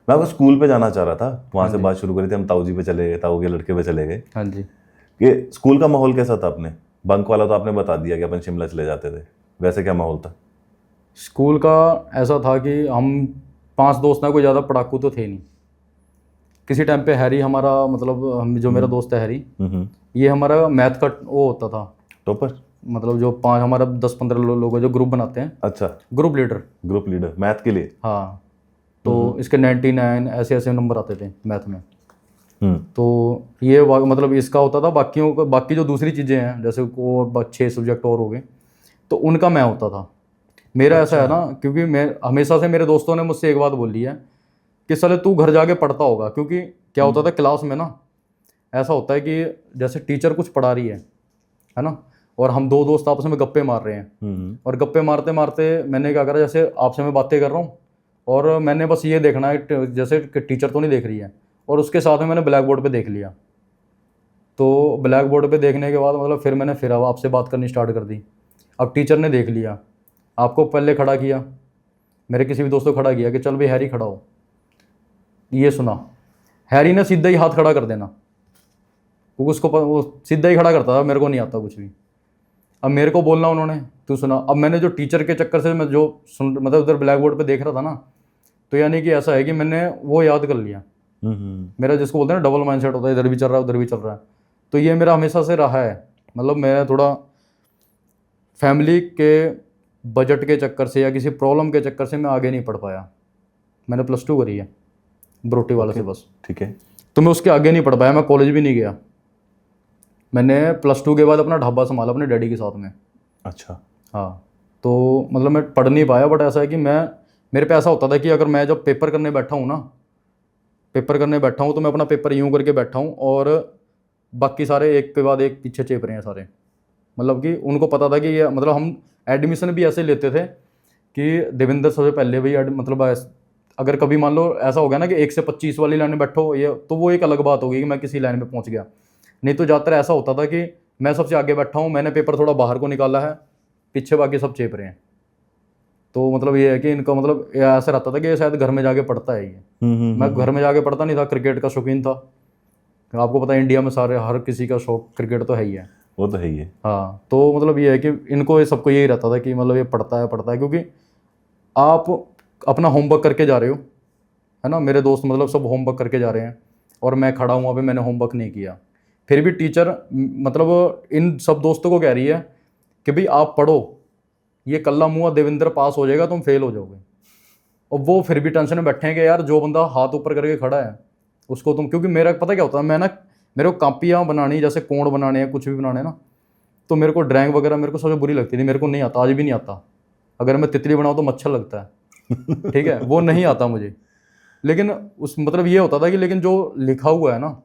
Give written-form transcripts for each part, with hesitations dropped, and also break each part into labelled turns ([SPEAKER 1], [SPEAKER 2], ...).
[SPEAKER 1] मैं आपको स्कूल पे जाना चाह रहा था, वहाँ
[SPEAKER 2] हाँ
[SPEAKER 1] से
[SPEAKER 2] जी।
[SPEAKER 1] बात शुरू करी थी, हम ताऊ जी पे चले गए, ताऊ के लड़के पे चले गए।
[SPEAKER 2] हाँ जी।
[SPEAKER 1] कि स्कूल का माहौल कैसा था अपने? बंक वाला तो आपने बता दिया कि अपन शिमला चले जाते थे, वैसे क्या माहौल था?
[SPEAKER 2] स्कूल का ऐसा था कि हम 5 दोस्त हैं, कोई ज़्यादा पढ़ाकू तो थे नहीं। किसी टाइम पे हैरी हमारा, मतलब हम जो मेरा दोस्त है हैरी, ये हमारा मैथ का वो होता था,
[SPEAKER 1] टॉपर?
[SPEAKER 2] मतलब जो 5 हमारा 10-15 लोग हैं जो ग्रुप बनाते हैं,
[SPEAKER 1] अच्छा,
[SPEAKER 2] group leader.
[SPEAKER 1] Group leader math के लिए।
[SPEAKER 2] हाँ, तो इसके 99 ऐसे ऐसे नंबर आते थे मैथ में। तो ये मतलब इसका होता था, बाकियों का बाकी जो दूसरी चीज़ें हैं जैसे और 6 सब्जेक्ट और हो गए, तो उनका मैं होता था। मेरा ऐसा है ना, क्योंकि मैं हमेशा से, मेरे दोस्तों ने मुझसे एक बात बोली है कि साले तू घर जाके पढ़ता होगा, क्योंकि क्या होता था क्लास में ना, ऐसा होता है कि जैसे टीचर कुछ पढ़ा रही है ना, और हम 2 दोस्त आपस में गप्पे मार रहे हैं, और गप्पे मारते मारते मैंने क्या करा, जैसे आपसे मैं बातें कर रहा हूँ और मैंने बस ये देखना है जैसे कि टीचर तो नहीं देख रही है, और उसके साथ में मैंने ब्लैक बोर्ड पे देख लिया। तो ब्लैक बोर्ड पे देखने के बाद मतलब फिर अब आपसे बात करनी स्टार्ट कर दी। अब टीचर ने देख लिया, आपको पहले खड़ा किया, मेरे किसी भी दोस्त को खड़ा किया कि चल भाई हैरी खड़ा हो, ये सुना, हैरी ने सीधा ही हाथ खड़ा कर देना, क्योंकि वो सीधा ही खड़ा करता था, मेरे को नहीं आता कुछ भी। अब मेरे को बोलना उन्होंने, तू सुना। अब मैंने जो टीचर के चक्कर से मैं जो सुन, मतलब उधर ब्लैक बोर्ड पे देख रहा था ना, तो यानी कि ऐसा है कि मैंने वो याद कर लिया। मेरा जिसको बोलते हैं ना डबल माइंडसेट होता है, इधर भी चल रहा है उधर भी चल रहा है, तो ये मेरा हमेशा से रहा है। मतलब मैं थोड़ा फैमिली के बजट के चक्कर से या किसी प्रॉब्लम के चक्कर से मैं आगे नहीं पढ़ पाया। मैंने +2 करी है बरोटी वाले से बस,
[SPEAKER 1] ठीक है।
[SPEAKER 2] तो मैं उसके आगे नहीं पढ़ पाया, मैं कॉलेज भी नहीं गया। मैंने +2 के बाद अपना ढाबा संभाला अपने डैडी के साथ में।
[SPEAKER 1] अच्छा।
[SPEAKER 2] हाँ, तो मतलब मैं पढ़ नहीं पाया, बट ऐसा है कि मेरे पे ऐसा होता था कि अगर मैं जब पेपर करने बैठा हूँ ना, पेपर करने बैठा हूँ तो मैं अपना पेपर यूँ करके बैठा हूँ, और बाकी सारे एक के बाद एक पीछे चेप रहे हैं सारे। मतलब कि उनको पता था कि ये, मतलब हम एडमिशन भी ऐसे लेते थे कि देवेंद्र सबसे पहले भाई मतलब अगर कभी मान लो ऐसा हो गया ना कि 1 से 25 वाली लाइन में बैठो, ये तो वो एक अलग बात होगी कि मैं किसी लाइन में पहुंच गया। नहीं तो ज़्यादातर ऐसा होता था कि मैं सबसे आगे बैठा हूँ, मैंने पेपर थोड़ा बाहर को निकाला है, पीछे बाकी सब चेप रहे हैं। तो मतलब ये है कि इनका मतलब ये ऐसा रहता था कि ये शायद घर में जाके पढ़ता है ये। मैं घर में जाके पढ़ता नहीं था, क्रिकेट का शौकीन था। आपको पता है इंडिया में सारे हर किसी का शौक क्रिकेट तो है ही है।
[SPEAKER 1] वो तो है ही है।
[SPEAKER 2] हाँ, तो मतलब ये है कि इनको, ये सबको यही रहता था कि मतलब ये पढ़ता है, क्योंकि आप अपना होमवर्क करके जा रहे हो, है ना। मेरे दोस्त मतलब सब होमवर्क करके जा रहे हैं और मैं खड़ा हूँ वहाँ पे, मैंने होमवर्क नहीं किया। फिर भी टीचर मतलब इन सब दोस्तों को कह रही है कि भाई आप पढ़ो, ये कल्ला मुआ देवेंद्र पास हो जाएगा, तुम फेल हो जाओगे। और वो फिर भी टेंशन में बैठे हैं कि यार जो बंदा हाथ ऊपर करके खड़ा है उसको तुम, क्योंकि मेरा पता क्या होता है, मैं ना, मेरे को कापियाँ बनानी, जैसे कोण बनाने हैं, कुछ भी बनाने ना, तो मेरे को ड्राइंग वगैरह मेरे को सबसे बुरी लगती थी, मेरे को नहीं आता, आज भी नहीं आता। अगर मैं तितली बनाऊँ तो मच्छर लगता है, ठीक है, वो नहीं आता मुझे। लेकिन उस मतलब ये होता था कि लेकिन जो लिखा हुआ है ना,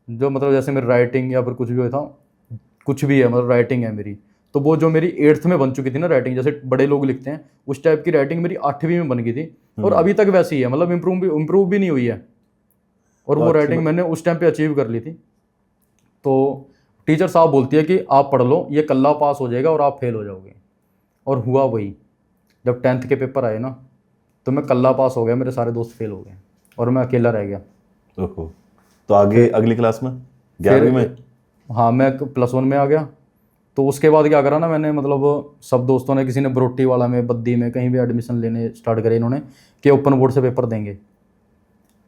[SPEAKER 2] जो मतलब जैसे मेरी राइटिंग या फिर कुछ भी था, कुछ भी है, मतलब राइटिंग है मेरी, तो वो जो मेरी 8th में बन चुकी थी ना राइटिंग, जैसे बड़े लोग लिखते हैं उस टाइप की राइटिंग मेरी 8वीं में बन गई थी, और अभी तक वैसी है, मतलब इम्प्रूव भी नहीं हुई है। और वो राइटिंग मैंने उस टाइम पे अचीव कर ली थी। तो टीचर साहब बोलती है कि आप पढ़ लो, ये कल्ला पास हो जाएगा और आप फेल हो जाओगे। और हुआ वही, जब 10th के पेपर आए ना, तो मैं कल्ला पास हो गया, मेरे सारे दोस्त फेल हो गए और मैं अकेला रह गया।
[SPEAKER 1] ओहो। तो आगे अगली क्लास में 11वीं में?
[SPEAKER 2] हाँ, मैं +1 में आ गया। तो उसके बाद क्या करा ना मैंने, मतलब सब दोस्तों ने, किसी ने बरोटी वाला में, बद्दी में, कहीं भी एडमिशन लेने स्टार्ट करे इन्होंने कि ओपन बोर्ड से पेपर देंगे।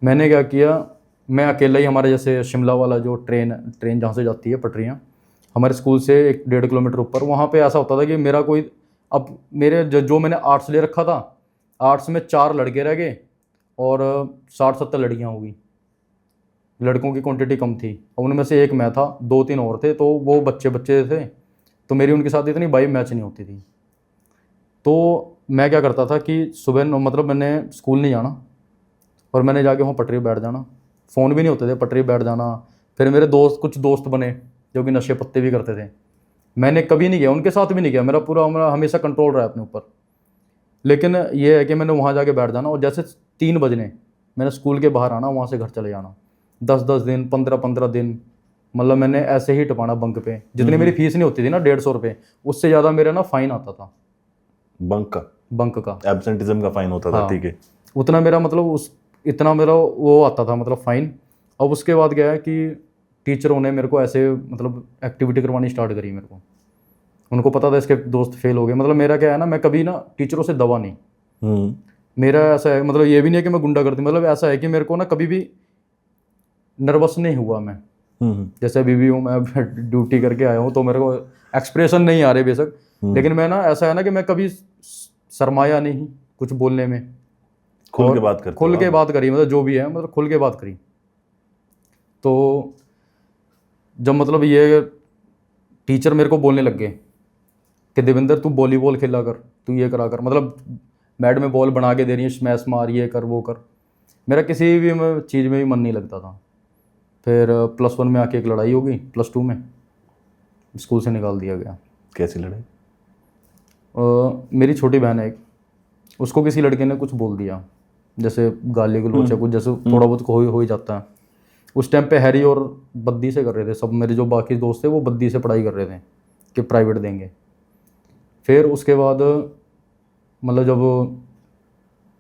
[SPEAKER 2] मैंने क्या किया, मैं अकेला ही, हमारे जैसे शिमला वाला जो ट्रेन जहाँ से जाती है पटरियाँ, हमारे स्कूल से 1-1.5 किलोमीटर ऊपर, वहाँ पे ऐसा होता था कि मेरा कोई, अब मेरे जो मैंने आर्ट्स ले रखा था, आर्ट्स में 4 लड़के रह गए और 60-70 लड़कियाँ होगी। लड़कों की क्वांटिटी कम थी, उनमें से एक मैं था, 2-3 और थे, तो वो बच्चे थे, तो मेरी उनके साथ इतनी वाइब मैच नहीं होती थी। तो मैं क्या करता था कि सुबह मतलब मैंने स्कूल नहीं जाना, और मैंने जाके वहाँ पटरी बैठ जाना, फ़ोन भी नहीं होते थे, पटरी बैठ जाना। फिर मेरे कुछ दोस्त बने जो कि नशे पत्ते भी करते थे, मैंने कभी नहीं किया, उनके साथ भी नहीं किया, मेरा हमेशा कंट्रोल रहा अपने ऊपर। लेकिन ये है कि मैंने वहाँ जाके बैठ जाना, और जैसे 3 बजने मैंने स्कूल के बाहर आना, वहाँ से घर चले जाना। 10-10 दिन, 15-15 दिन, मतलब मैंने ऐसे ही टपाना बंक पे। जितनी मेरी फीस नहीं होती थी ना, 150 रुपये, उससे ज़्यादा मेरा ना फ़ाइन आता था
[SPEAKER 1] बंक का
[SPEAKER 2] बंक का,
[SPEAKER 1] एब्सेंटिज्म का फाइन होता था।
[SPEAKER 2] हाँ,
[SPEAKER 1] ठीक है।
[SPEAKER 2] उतना मेरा मतलब इतना मेरा वो आता था मतलब फाइन। अब उसके बाद क्या है कि टीचरों ने मेरे को ऐसे मतलब एक्टिविटी करवानी स्टार्ट करी मेरे को। उनको पता था इसके दोस्त फेल हो गए। मतलब मेरा क्या है ना, मैं कभी ना टीचरों से दबा नहीं। मेरा ऐसा है, मतलब ये भी नहीं है कि मैं गुंडा करती, मतलब ऐसा है कि मेरे को ना कभी भी नर्वस नहीं हुआ मैं। जैसे अभी भी हूँ मैं, ड्यूटी करके आया हूँ तो मेरे को एक्सप्रेशन नहीं आ रहे बेशक, लेकिन मैं ना ऐसा है ना कि मैं कभी शर्माया नहीं कुछ बोलने में।
[SPEAKER 1] खुल के बात करते
[SPEAKER 2] खुल के बात करी, मतलब जो भी है मतलब खुल के बात करी। तो जब मतलब ये टीचर मेरे को बोलने लग गए कि देवेंद्र तू वॉलीबॉल खेला कर, तू ये करा कर, मतलब मैड में बॉल बना के दे रही है, स्मैश मार, ये कर वो कर, मेरा किसी भी चीज़ में भी मन नहीं लगता था। फिर +1 में आके एक लड़ाई हो गई, +2 में स्कूल से निकाल दिया गया।
[SPEAKER 1] कैसी लड़ाई?
[SPEAKER 2] मेरी छोटी बहन है एक, उसको किसी लड़के ने कुछ बोल दिया, जैसे गाली गलौच या कुछ, जैसे थोड़ा बहुत हो ही जाता है। उस टाइम पे हैरी और बद्दी से कर रहे थे सब, मेरे जो बाकी दोस्त थे वो बद्दी से पढ़ाई कर रहे थे कि प्राइवेट देंगे। फिर उसके बाद मतलब जब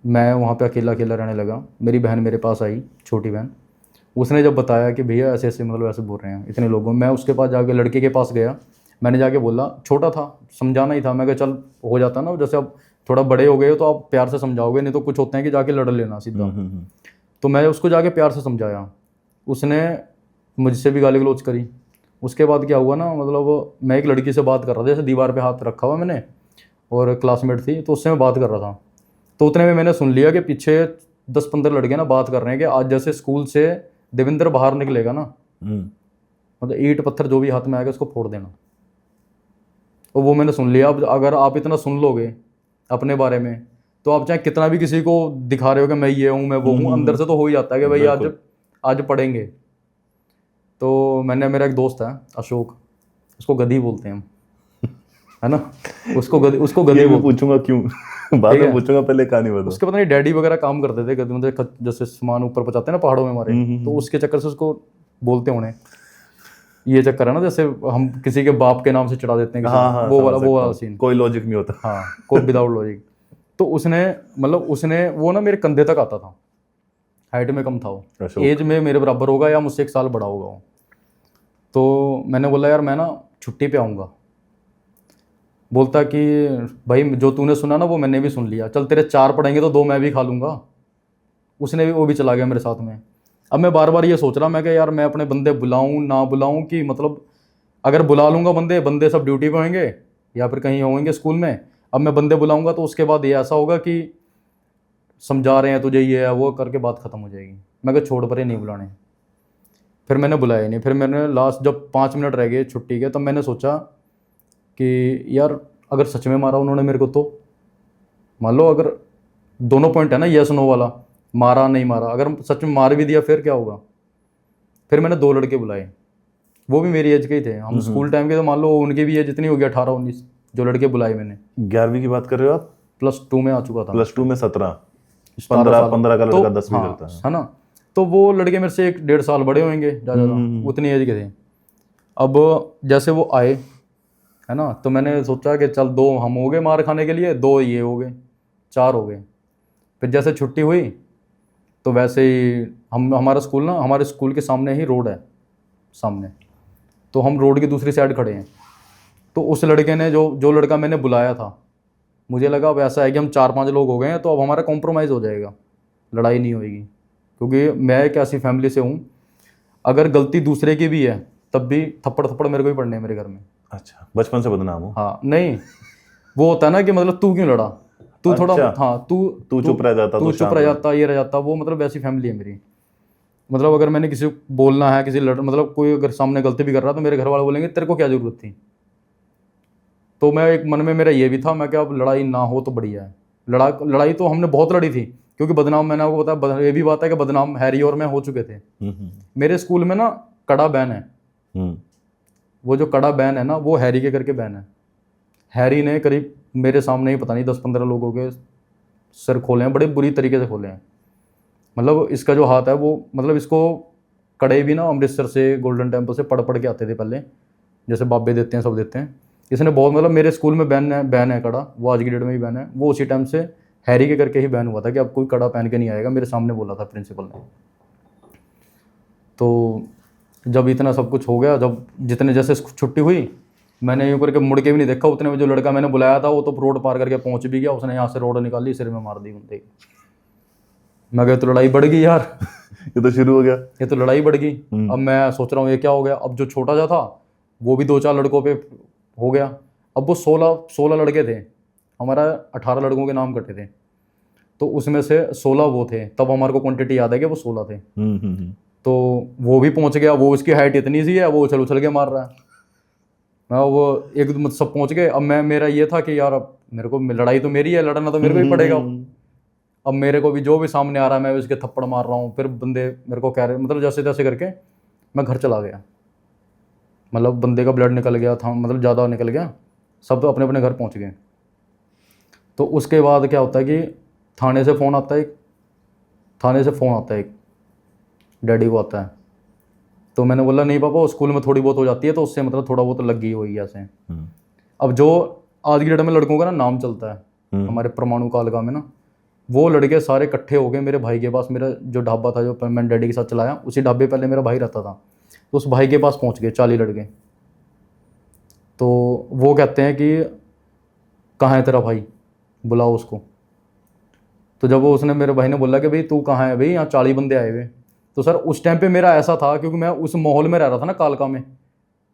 [SPEAKER 2] मैं वहाँ पे अकेला अकेला रहने लगा, मेरी बहन मेरे पास आई, छोटी बहन। उसने जब बताया कि भैया ऐसे ऐसे मतलब ऐसे बोल रहे हैं इतने लोगों, मैं उसके पास जाके लड़के के पास गया। मैंने जाके बोला, छोटा था, समझाना ही था, मैं कहा चल हो जाता ना, जैसे अब थोड़ा बड़े हो गए हो तो आप प्यार से समझाओगे, नहीं तो कुछ होते हैं कि जाके लड़ लेना सीधा। तो मैं उसको जाके प्यार से समझाया, उसने मुझसे भी गाली गलौज करी। उसके बाद क्या हुआ ना, मतलब मैं एक लड़की से बात कर रहा था, जैसे दीवार पे हाथ रखा हुआ मैंने, और क्लासमेट थी, तो उससे मैं बात कर रहा था। तो उतने में मैंने सुन लिया कि पीछे 10-15 लड़के ना बात कर रहे हैं कि आज जैसे स्कूल से देवेंद्र बाहर निकलेगा ना, मतलब ईंट पत्थर जो भी हाथ में आएगा उसको फोड़ देना। और वो मैंने सुन लिया। अब अगर आप इतना सुन लोगे अपने बारे में, तो आप चाहे कितना भी किसी को दिखा रहे हो कि मैं ये हूँ मैं वो हूँ, अंदर से तो हो ही जाता है कि भाई आज पढ़ेंगे। तो मैंने, मेरा एक दोस्त है अशोक, उसको गधी बोलते हैं हम, है ना, उसको गधी
[SPEAKER 1] मैं पूछूंगा क्यों, बाद में पूछूंगा, पहले कहानी बता।
[SPEAKER 2] उसके पता नहीं डैडी वगैरह काम करते थे गधी, मतलब जैसे सामान ऊपर पहुंचाते हैं ना पहाड़ों में हमारे, तो उसके चक्कर से उसको बोलते होने। ये चक्कर है ना, जैसे हम किसी के बाप के नाम से चढ़ा देते हैं किसी को, वो वाला सीन,
[SPEAKER 1] कोई लॉजिक नहीं होता।
[SPEAKER 2] हाँ, कोई विदाउट लॉजिक। तो उसने मतलब वो ना मेरे कंधे तक आता था, हाइट में कम था वो, एज में मेरे बराबर होगा या मुझसे 1 साल बड़ा होगा वो। तो मैंने बोला यार मैं ना छुट्टी पे आऊँगा। बोलता कि भाई जो तूने सुना ना वो मैंने भी सुन लिया, चल तेरे 4 पढ़ेंगे तो 2 मैं भी खा लूँगा। उसने भी, वो भी चला गया मेरे साथ में। अब मैं बार बार ये सोच रहा, मैं कि यार मैं अपने बंदे बुलाऊँ ना बुलाऊँ, कि मतलब अगर बुला लूँगा बंदे सब ड्यूटी पे होंगे या फिर कहीं होंगे स्कूल में। अब मैं बंदे बुलाऊँगा तो उसके बाद ये ऐसा होगा कि समझा रहे हैं तुझे ये है वो करके बात ख़त्म हो जाएगी। मैं कहा छोड़ पर ही नहीं बुलाने। फिर मैंने बुलाया नहीं। फिर मैंने लास्ट जब 5 मिनट रह गए छुट्टी के, तब मैंने सोचा कि यार अगर सच में मारा उन्होंने मेरे को, तो मान लो अगर दोनों पॉइंट है ना, यस नो वाला, मारा नहीं मारा, अगर सच में मार भी दिया फिर क्या होगा। फिर मैंने 2 लड़के बुलाए, वो भी मेरी एज के ही थे, हम स्कूल टाइम के, तो मान लो उनकी भी एज जितनी होगी 18-19। जो लड़के बुलाए मैंने,
[SPEAKER 1] 11वीं की बात कर रहे हो आप?
[SPEAKER 2] +2 में आ चुका था।
[SPEAKER 1] +2 में 17, 15 का लड़का 10वीं करता
[SPEAKER 2] है ना। तो वो लड़के मेरे से 1-1.5 साल बड़े होंगे ज़्यादा, उतनी एज के थे। अब जैसे वो आए, है ना, तो मैंने सोचा कि चल 2 हम हो गए मार खाने के लिए, 2 ये हो गए, 4 हो गए। फिर जैसे छुट्टी हुई तो वैसे ही हमारा स्कूल ना, हमारे स्कूल के सामने ही रोड है सामने, तो हम रोड की दूसरी साइड खड़े हैं। तो उस लड़के ने, जो लड़का मैंने बुलाया था, मुझे लगा अब ऐसा है कि हम 4-5 लोग हो गए हैं तो अब हमारा कॉम्प्रोमाइज़ हो जाएगा, लड़ाई नहीं होएगी, क्योंकि मैं एक ऐसी फैमिली से हूँ, अगर गलती दूसरे की भी है तब भी थप्पड़ मेरे को ही पड़ने हैं मेरे घर में।
[SPEAKER 1] अच्छा, बचपन से बदनाम हो?
[SPEAKER 2] हाँ, नहीं, वो होता है ना कि मतलब तू क्यों लड़ा, तू थोड़ा, हाँ, तू
[SPEAKER 1] चुप रह जाता,
[SPEAKER 2] तू चुप रह जाता, ये रह जाता, वो मतलब वैसी फैमिली है मेरी। मतलब अगर मैंने किसी को बोलना है, किसी मतलब कोई अगर सामने गलती भी कर रहा है तो मेरे घर वाले बोलेंगे तेरे को क्या ज़रूरत थी। तो मैं एक मन में मेरा ये भी था, मैं क्या अब लड़ाई ना हो तो बढ़िया है। लड़ाई तो हमने बहुत लड़ी थी, क्योंकि बदनाम, मैंने आपको बताया, ये भी बात है कि बदनाम हैरी और मैं हो चुके थे। मेरे स्कूल में ना कड़ा बैन है, वो जो कड़ा बैन है ना, वो हैरी के करके बैन है। हैरी ने करीब मेरे सामने ही पता नहीं 10-15 लोगों के सर खोले हैं, बड़े बुरी तरीके से खोले हैं। मतलब इसका जो हाथ है वो, मतलब इसको कड़े भी ना अमृतसर से, गोल्डन टेम्पल से पढ़ के आते थे पहले, जैसे बाबे देते हैं सब देते हैं। इसने बहुत, मतलब मेरे स्कूल में बैन है कड़ा, वो आज की डेट में भी बैन है। वो उसी टाइम से हैरी के करके ही बैन हुआ था कि अब कोई कड़ा पहन के नहीं आएगा, मेरे सामने बोला था प्रिंसिपल ने। तो जब इतना सब कुछ हो गया, जब जितने जैसे छुट्टी हुई, मैंने यूँ करके मुड़ के भी नहीं देखा, उतने में जो लड़का मैंने बुलाया था वो तो रोड पार करके पहुंच भी गया, उसने यहाँ से रोड निकाली, सिर में मार दी बंदे। मैं गया तो लड़ाई बढ़ गई यार।
[SPEAKER 1] ये तो शुरू हो गया।
[SPEAKER 2] ये तो लड़ाई बढ़ गई। अब मैं सोच रहा हूँ ये क्या हो गया। अब जो छोटा जा था वो भी 2-4 लड़कों पे हो गया। अब वो 16 लड़के थे, हमारा 18 लड़कों के नाम कटे थे, तो उसमें से 16 वो थे। तब हमारे को क्वांटिटी याद है कि वो 16 थे। तो वो भी पहुंच गया, वो उसकी हाइट इतनी सी है, वो उछल उछल के मार रहा है। मैं वो एक सब पहुंच गए। अब मेरा ये था कि यार अब मेरे को लड़ाई तो मेरी है, लड़ना तो मेरे को ही पड़ेगा। अब मेरे को भी जो भी सामने आ रहा है मैं उसके थप्पड़ मार रहा हूँ। फिर बंदे मेरे को कह रहे, मतलब जैसे तैसे करके मैं घर चला गया। मतलब बंदे का ब्लड निकल गया था, मतलब ज़्यादा निकल गया, सब अपने अपने घर पहुँच गए। तो उसके बाद क्या होता है कि थाने से फ़ोन आता है एक डैडी को आता है। तो मैंने बोला नहीं पापा, स्कूल में थोड़ी बहुत हो जाती है, तो उससे मतलब थोड़ा बहुत लग गई होगी ऐसे। अब जो आज की डेट में लड़कों का ना नाम चलता है हमारे परमाणु कालका में ना, वो लड़के सारे इकट्ठे हो गए मेरे भाई के पास। मेरा जो ढाबा था जो मैंने डैडी के साथ चलाया, उसी ढाबे पहले मेरा भाई रहता था, तो उस भाई के पास पहुंच गए 40 लड़के। तो वो कहते हैं कि कहाँ है तेरा भाई, बुलाओ उसको। तो जब वो उसने मेरे भाई ने बोला कि भाई तू कहाँ है, भाई यहाँ 40 बंदे आए हुए। तो सर उस टाइम पे मेरा ऐसा था, क्योंकि मैं उस माहौल में रह रहा था ना कालका में।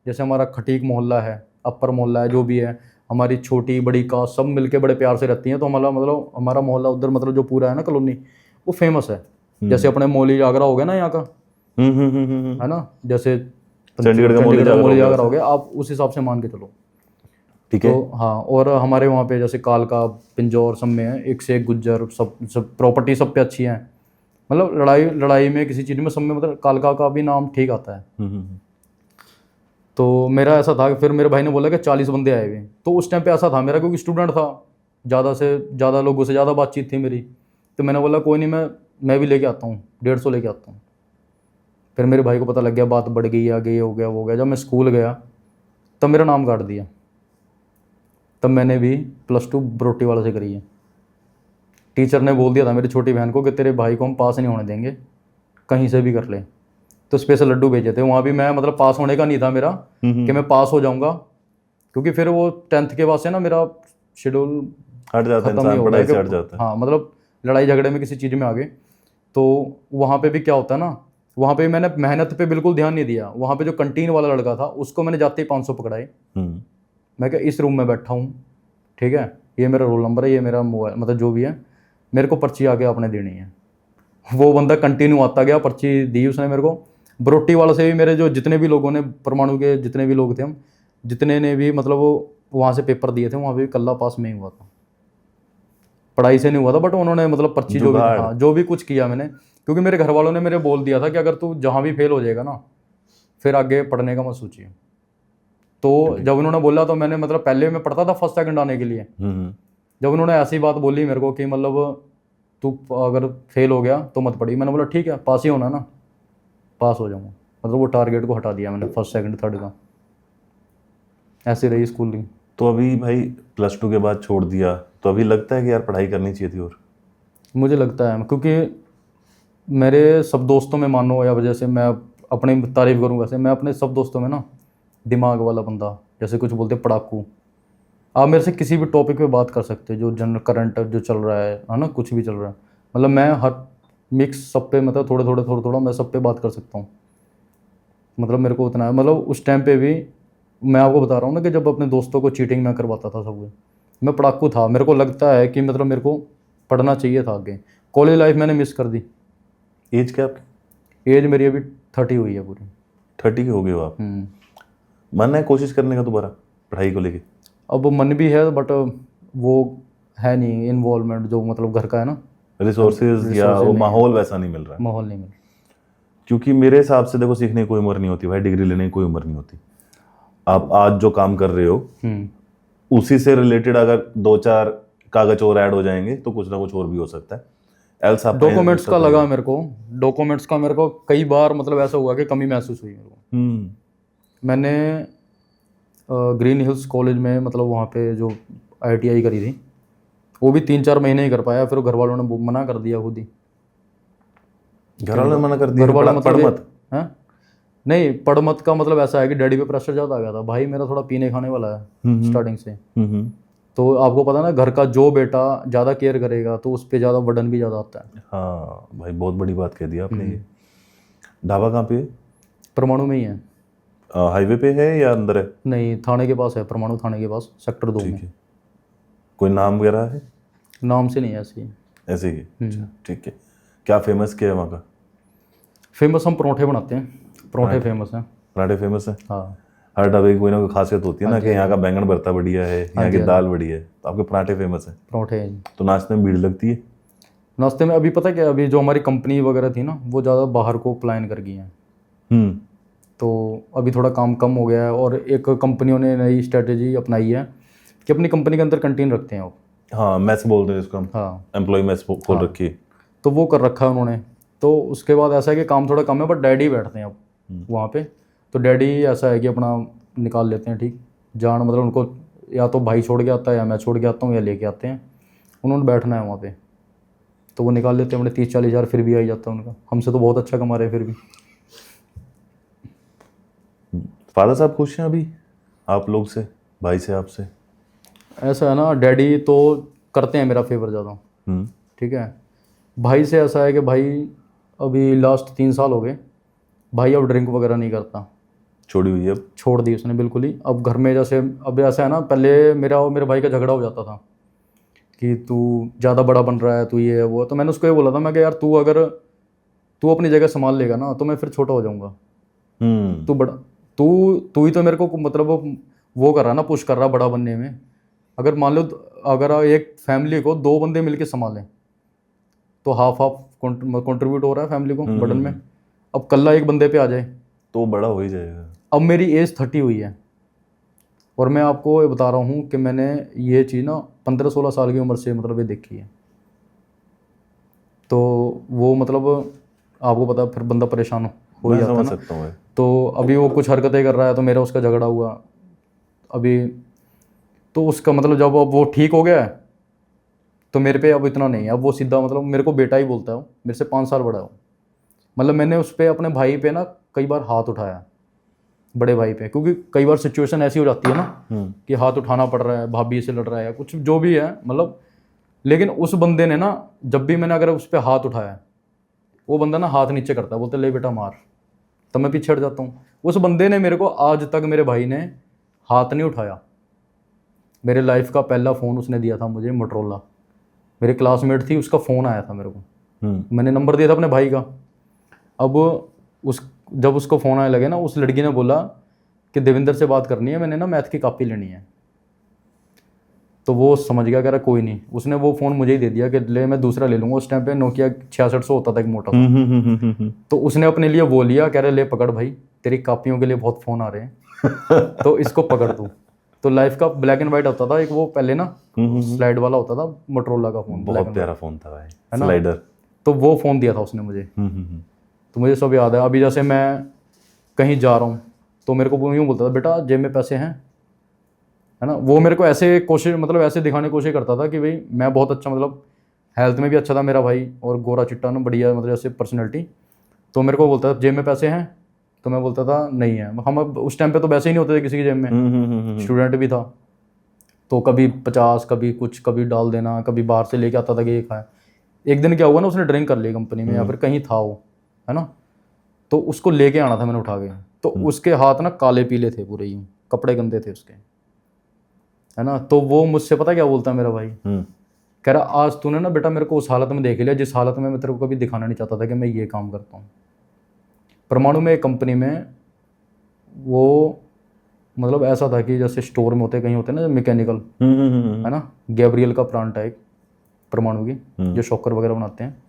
[SPEAKER 2] जैसे हमारा खटीक मोहल्ला है, अपर मोहल्ला है, जो भी है, हमारी छोटी बड़ी कास्ट सब मिलके बड़े प्यार से रहती हैं। तो हमारा मतलब हमारा मोहल्ला उधर मतलब जो पूरा है ना कॉलोनी, वो फेमस है। जैसे अपने मौली जागरा हो गया ना यहाँ का, है ना, जैसे
[SPEAKER 1] चंडीगढ़ का
[SPEAKER 2] मौली जागरा हो गया, आप उस हिसाब से मान के चलो।
[SPEAKER 1] ठीक है।
[SPEAKER 2] तो हाँ, और हमारे वहाँ पे जैसे कालका पिंजौर सब में है, एक से एक गुज्जर, सब प्रॉपर्टी सब पे अच्छी है। मतलब लड़ाई में किसी चीज़ में सब में मतलब कालका का भी नाम ठीक आता है। तो मेरा ऐसा था कि फिर मेरे भाई ने बोला कि 40 बंदे आए हुए। तो उस टाइम पे ऐसा था मेरा, क्योंकि स्टूडेंट था, ज़्यादा से ज़्यादा लोगों से ज़्यादा बातचीत थी मेरी। तो मैंने बोला कोई नहीं, मैं भी लेके आता हूँ, 150 लेके आता हूँ। फिर मेरे भाई को पता लग गया, बात बढ़ गई, आगे ये हो गया वो हो गया। जब मैं स्कूल गया तब मेरा नाम काट दिया। तब मैंने भी +2 बरोटी वाले से करी है। टीचर ने बोल दिया था मेरी छोटी बहन को कि तेरे भाई को हम पास नहीं होने देंगे, कहीं से भी कर ले। तो स्पेशल लड्डू भेजे थे। वहाँ भी मैं मतलब पास होने का नहीं था मेरा कि मैं पास हो जाऊँगा, क्योंकि फिर वो 10th के बाद से ना मेरा शेड्यूल
[SPEAKER 1] हट जाता है,
[SPEAKER 2] खत्म ही
[SPEAKER 1] इंसान
[SPEAKER 2] हो
[SPEAKER 1] पढ़ाई से
[SPEAKER 2] गया
[SPEAKER 1] हट जाता है।
[SPEAKER 2] हाँ, मतलब लड़ाई झगड़े में किसी चीज़ में आ गए। तो वहाँ पे भी क्या होता है ना, वहाँ पे मैंने मेहनत पे बिल्कुल ध्यान नहीं दिया। वहाँ पे जो कंटीन वाला लड़का था उसको मैंने जाते ही 500 पकड़ाए। मैं क्या इस रूम में बैठा हूँ, ठीक है, ये मेरा रोल नंबर है, ये मेरा मोबाइल, मतलब जो भी है, मेरे को पर्ची आके आपने देनी है। वो बंदा कंटिन्यू आता गया, पर्ची दी उसने मेरे को। बरोटी वाला से भी मेरे जो जितने भी लोगों ने, परमाणु के जितने भी लोग थे हम, जितने ने भी मतलब वो वहाँ से पेपर दिए थे, वहाँ पे भी कल्ला पास में ही हुआ था। पढ़ाई से नहीं हुआ था, बट उन्होंने मतलब पर्ची जो भी, हाँ, जो भी कुछ किया मैंने, क्योंकि मेरे घर वालों ने मेरे बोल दिया था कि अगर तू जहाँ भी फेल हो जाएगा ना, फिर आगे पढ़ने का मत सोचिए। तो जब उन्होंने बोला तो मैंने मतलब पहले मैं पढ़ता था फर्स्ट सेकंड आने के लिए। जब उन्होंने ऐसी बात बोली मेरे को कि मतलब तू अगर फेल हो गया तो मत पढ़ी, मैंने बोला ठीक है, पास ही होना ना, पास हो जाऊँगा। मतलब वो टारगेट को हटा दिया मैंने फर्स्ट सेकंड थर्ड का। ऐसी रही स्कूलिंग।
[SPEAKER 1] तो अभी भाई +2 के बाद छोड़ दिया, तो अभी लगता है कि यार पढ़ाई करनी चाहिए थी और?
[SPEAKER 2] मुझे लगता है, क्योंकि मेरे सब दोस्तों में मानो, या वजह से मैं अपनी तारीफ करूँ वैसे, मैं अपने सब दोस्तों में ना दिमाग वाला बंदा, जैसे कुछ बोलते पड़ाकू। आप मेरे से किसी भी टॉपिक पे बात कर सकते हैं, जो जनरल करंट जो चल रहा है ना, कुछ भी चल रहा है, मतलब मैं हर मिक्स सब पे, मतलब थोड़ा थोड़ा मैं सब पे बात कर सकता हूँ। मतलब मेरे को उतना है, मतलब उस टाइम पे भी मैं आपको बता रहा हूँ ना कि जब अपने दोस्तों को चीटिंग मैं करवाता था सब, मैं पढ़ाकू था। मेरे को लगता है कि मतलब मेरे को पढ़ना चाहिए था आगे। कॉलेज लाइफ मैंने मिस कर दी।
[SPEAKER 1] एज क्या आपकी?
[SPEAKER 2] एज मेरी अभी 30 हुई है पूरी।
[SPEAKER 1] 30 के हो गए हो आप? मन है कोशिश करने का दोबारा पढ़ाई को लेके?
[SPEAKER 2] अब मन भी है, बट वो है नहीं इन्वॉल्वमेंट, जो मतलब घर का है ना,
[SPEAKER 1] रिसोर्सेज या वो माहौल वैसा नहीं मिल रहा है।
[SPEAKER 2] माहौल नहीं मिल रहा।
[SPEAKER 1] क्योंकि मेरे हिसाब से देखो, सीखने की कोई उम्र नहीं होती भाई, डिग्री लेने की कोई उम्र नहीं होती। आप आज जो काम कर रहे हो उसी से रिलेटेड अगर 2-4 कागज और ऐड हो जाएंगे तो कुछ ना कुछ और भी हो सकता है। एल्स आप
[SPEAKER 2] डॉक्यूमेंट्स का लगा मेरे को, डॉक्यूमेंट्स का मेरे को कई बार मतलब ऐसा हुआ कि कमी महसूस हुई मेरे को। मैंने ग्रीन हिल्स कॉलेज में मतलब वहाँ पे जो ITI करी थी, वो भी 3-4 महीने ही कर पाया, फिर घर वालों ने मना कर दिया खुद ही।
[SPEAKER 1] घर वालों ने मना कर दिया,
[SPEAKER 2] घर वाले
[SPEAKER 1] पढ़ मत।
[SPEAKER 2] हैं? नहीं, पढ़ मत का मतलब ऐसा है कि डैडी पे प्रेशर ज़्यादा आ गया था। भाई मेरा थोड़ा पीने खाने वाला है स्टार्टिंग से। तो आपको पता ना, घर का जो बेटा ज़्यादा केयर करेगा तो उस पर ज़्यादा बर्डन भी ज़्यादा आता है।
[SPEAKER 1] हाँ भाई, बहुत बड़ी बात कह दी आपने। ये ढाबा कहाँ पे है?
[SPEAKER 2] परमाणु में ही है।
[SPEAKER 1] हाईवे पे है या अंदर है?
[SPEAKER 2] नहीं, थाने के पास है, परमाणु थाने के पास, सेक्टर 2
[SPEAKER 1] ठीक
[SPEAKER 2] में।
[SPEAKER 1] है। कोई नाम वगैरह है?
[SPEAKER 2] नाम से नहीं है, ऐसे ही।
[SPEAKER 1] ऐसे ही? अच्छा, ठीक है। क्या फेमस क्या है वहाँ का?
[SPEAKER 2] फेमस हम परोठे बनाते हैं, परोठे फेमस हैं।
[SPEAKER 1] पराठे फेमस है?
[SPEAKER 2] हाँ।
[SPEAKER 1] हर ढाबे की कोई ना कोई खासियत होती है ना, कि यहाँ का बैंगन भरता बढ़िया है, यहाँ की दाल बढ़िया है, तो आपके पराठे फेमस है।
[SPEAKER 2] परोठे हैं।
[SPEAKER 1] तो नाश्ते में भीड़ लगती है?
[SPEAKER 2] नाश्ते में अभी पता क्या, अभी जो हमारी कंपनी वगैरह थी ना, वो ज़्यादा बाहर को प्लान कर गई हैं। तो अभी थोड़ा काम कम हो गया है, और एक कंपनियों ने नई स्ट्रेटेजी अपनाई है कि अपनी कंपनी के अंदर कैंटीन रखते हैं वो।
[SPEAKER 1] हाँ, मैस बोलते हैं इसको हम।
[SPEAKER 2] हाँ,
[SPEAKER 1] एम्प्लॉय मैस खोल रखी है।
[SPEAKER 2] तो वो कर रखा है उन्होंने। तो उसके बाद ऐसा है कि काम थोड़ा कम है, बट डैडी बैठते हैं अब वहाँ पे। तो डैडी ऐसा है कि अपना निकाल लेते हैं, ठीक जान, मतलब उनको या तो भाई छोड़ के आता है, या मैं छोड़ के आता हूँ, या लेके आते हैं। उन्होंने बैठना है वहाँ पे, तो वो निकाल लेते हैं अपने 30-40 हज़ार, फिर भी आ ही जाता है उनका। हमसे तो बहुत अच्छा कमा रहे हैं फिर भी।
[SPEAKER 1] फादर साहब खुश हैं अभी आप लोग से, भाई से, आपसे?
[SPEAKER 2] ऐसा है ना, डैडी तो करते हैं मेरा फेवर ज़्यादा, ठीक है। भाई से ऐसा है कि भाई अभी लास्ट 3 साल हो गए, भाई अब ड्रिंक वगैरह नहीं करता,
[SPEAKER 1] छोड़ी हुई है अब?
[SPEAKER 2] छोड़ दी उसने बिल्कुल ही। अब घर में जैसे, अब ऐसा है ना, पहले मेरा और मेरे भाई का झगड़ा हो जाता था कि तू ज़्यादा बड़ा बन रहा है, तू ये है वो है। तो मैंने उसको ये बोला था, मैं कि यार तू अगर तू अपनी जगह संभाल लेगा ना, तो मैं फिर छोटा हो जाऊँगा। तू बड़ा, तू ही तो मेरे को मतलब वो कर रहा ना, पुश कर रहा बड़ा बनने में। अगर मान लो, अगर एक फैमिली को 2 बंदे मिलके संभालें तो हाफ हाफ कंट्रीब्यूट हो रहा है फैमिली को बर्डन में। अब कल्ला एक बंदे पे आ जाए
[SPEAKER 1] तो बड़ा हो ही जाएगा।
[SPEAKER 2] अब मेरी एज 30 हुई है, और मैं आपको ये बता रहा हूँ कि मैंने ये चीज़ ना 15-16 साल की उम्र से मतलब ये देखी है। तो वो मतलब आपको पता, फिर बंदा परेशान हो ही जाता है ना।
[SPEAKER 1] सकता हूँ।
[SPEAKER 2] तो अभी वो कुछ हरकतें कर रहा है, तो मेरा उसका झगड़ा हुआ अभी। तो उसका मतलब जब अब वो ठीक हो गया है, तो मेरे पे अब इतना नहीं है। अब वो सीधा मतलब मेरे को बेटा ही बोलता है। वो मेरे से 5 साल बड़ा है। मतलब मैंने उस पर, अपने भाई पे ना कई बार हाथ उठाया, बड़े भाई पे, क्योंकि कई बार सिचुएशन ऐसी हो जाती है ना कि हाथ उठाना पड़ रहा है, भाभी से लड़ रहा है या कुछ जो भी है मतलब। लेकिन उस बंदे ने ना, जब भी मैंने अगर उस पर हाथ उठाया, वो बंदा ना हाथ नीचे करता है, बोलते ले बेटा मार, तब मैं पीछे हट जाता हूँ। उस बंदे ने मेरे को आज तक, मेरे भाई ने हाथ नहीं उठाया। मेरे लाइफ का पहला फ़ोन उसने दिया था मुझे, मोटरोला। मेरे क्लासमेट थी, उसका फ़ोन आया था मेरे को, मैंने नंबर दिया था अपने भाई का। अब जब उसको फ़ोन आने लगे ना, उस लड़की ने बोला कि देविंदर से बात करनी है, मैंने ना मैथ की कॉपी लेनी है। तो वो समझ गया, कह रहा कोई नहीं। उसने वो फ़ोन मुझे ही दे दिया कि ले, मैं दूसरा ले लूँगा। उस टाइम पे नोकिया 6600 होता था, एक मोटा सा। तो उसने अपने लिए वो लिया, कह रहे ले पकड़ भाई, तेरी कॉपियों के लिए बहुत फ़ोन आ रहे हैं तो इसको पकड़ तू। तो लाइफ का ब्लैक एंड वाइट होता था एक, वो पहले ना स्लाइड वाला होता था, मोटरोला का फ़ोन,
[SPEAKER 1] बहुत प्यारा फ़ोन था भाई,
[SPEAKER 2] है ना,
[SPEAKER 1] स्लाइडर।
[SPEAKER 2] तो वो फ़ोन दिया था उसने मुझे। तो मुझे सब याद है। अभी जैसे मैं कहीं जा रहा हूँ, तो मेरे को वो यूँ बोलता था, बेटा जेब में पैसे हैं, है ना। वो मेरे को ऐसे कोशिश, मतलब ऐसे दिखाने की कोशिश करता था कि भाई मैं बहुत अच्छा, मतलब हेल्थ में भी अच्छा था मेरा भाई, और गोरा चिट्टा ना बढ़िया, मतलब ऐसे पर्सनैलिटी। तो मेरे को बोलता था जेब में पैसे हैं, तो मैं बोलता था नहीं है। हम अब उस टाइम पे तो वैसे ही नहीं होते थे किसी की जेब में, स्टूडेंट भी था, तो कभी 50, कभी कुछ, कभी डाल देना, कभी बाहर से लेके आता था कि ये खाए। एक दिन क्या हुआ ना, उसने ड्रिंक कर ली कंपनी में, या फिर कहीं था वो, है ना, तो उसको लेके आना था मैंने उठा के। तो उसके हाथ ना काले पीले थे पूरे, यूँ कपड़े गंदे थे उसके, है ना। तो वो मुझसे पता क्या बोलता है मेरा भाई, कह रहा आज तूने ना बेटा मेरे को उस हालत में देख लिया जिस हालत में मैं तेरे को कभी दिखाना नहीं चाहता था कि मैं ये काम करता हूँ। परमाणु में एक कंपनी में वो मतलब ऐसा था कि जैसे स्टोर में होते, कहीं होते ना मैकेनिकल, है ना, गैब्रियल का प्लांट है एक परमाणु की, जो शॉकर वगैरह बनाते हैं।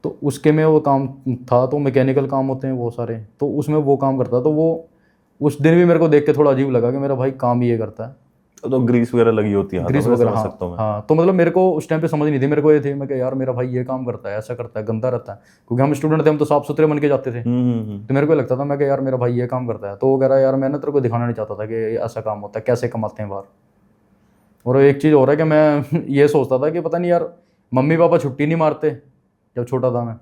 [SPEAKER 2] तो उसके में वो काम था, तो मैकेनिकल काम होते हैं वो सारे, तो उसमें वो काम करता। तो वो उस दिन भी मेरे को देख के थोड़ा अजीब लगा कि मेरा भाई काम ये करता है।
[SPEAKER 1] तो ग्रीस वगैरह लगी होती है,
[SPEAKER 2] ग्रीस वगैरह, हाँ,
[SPEAKER 1] सकता हूँ मैं।
[SPEAKER 2] हाँ। तो मतलब मेरे को उस टाइम पे समझ नहीं थी, मेरे को ये थी, मैं कि यार मेरा भाई ये काम करता है, ऐसा करता है, गंदा रहता है, क्योंकि हम स्टूडेंट थे, हम तो साफ सुथरे बन के जाते थे। तो मेरे को लगता था, मैं कि यार मेरा भाई ये काम करता है। तो वो कह रहा है यार मैं ना तेरे को दिखाना नहीं चाहता था कि ऐसा काम होता है, कैसे कमाते हैं बाहर। और एक चीज़ और है कि मैं ये सोचता था कि पता नहीं यार, मम्मी पापा छुट्टी नहीं मारते। जब छोटा था मैं,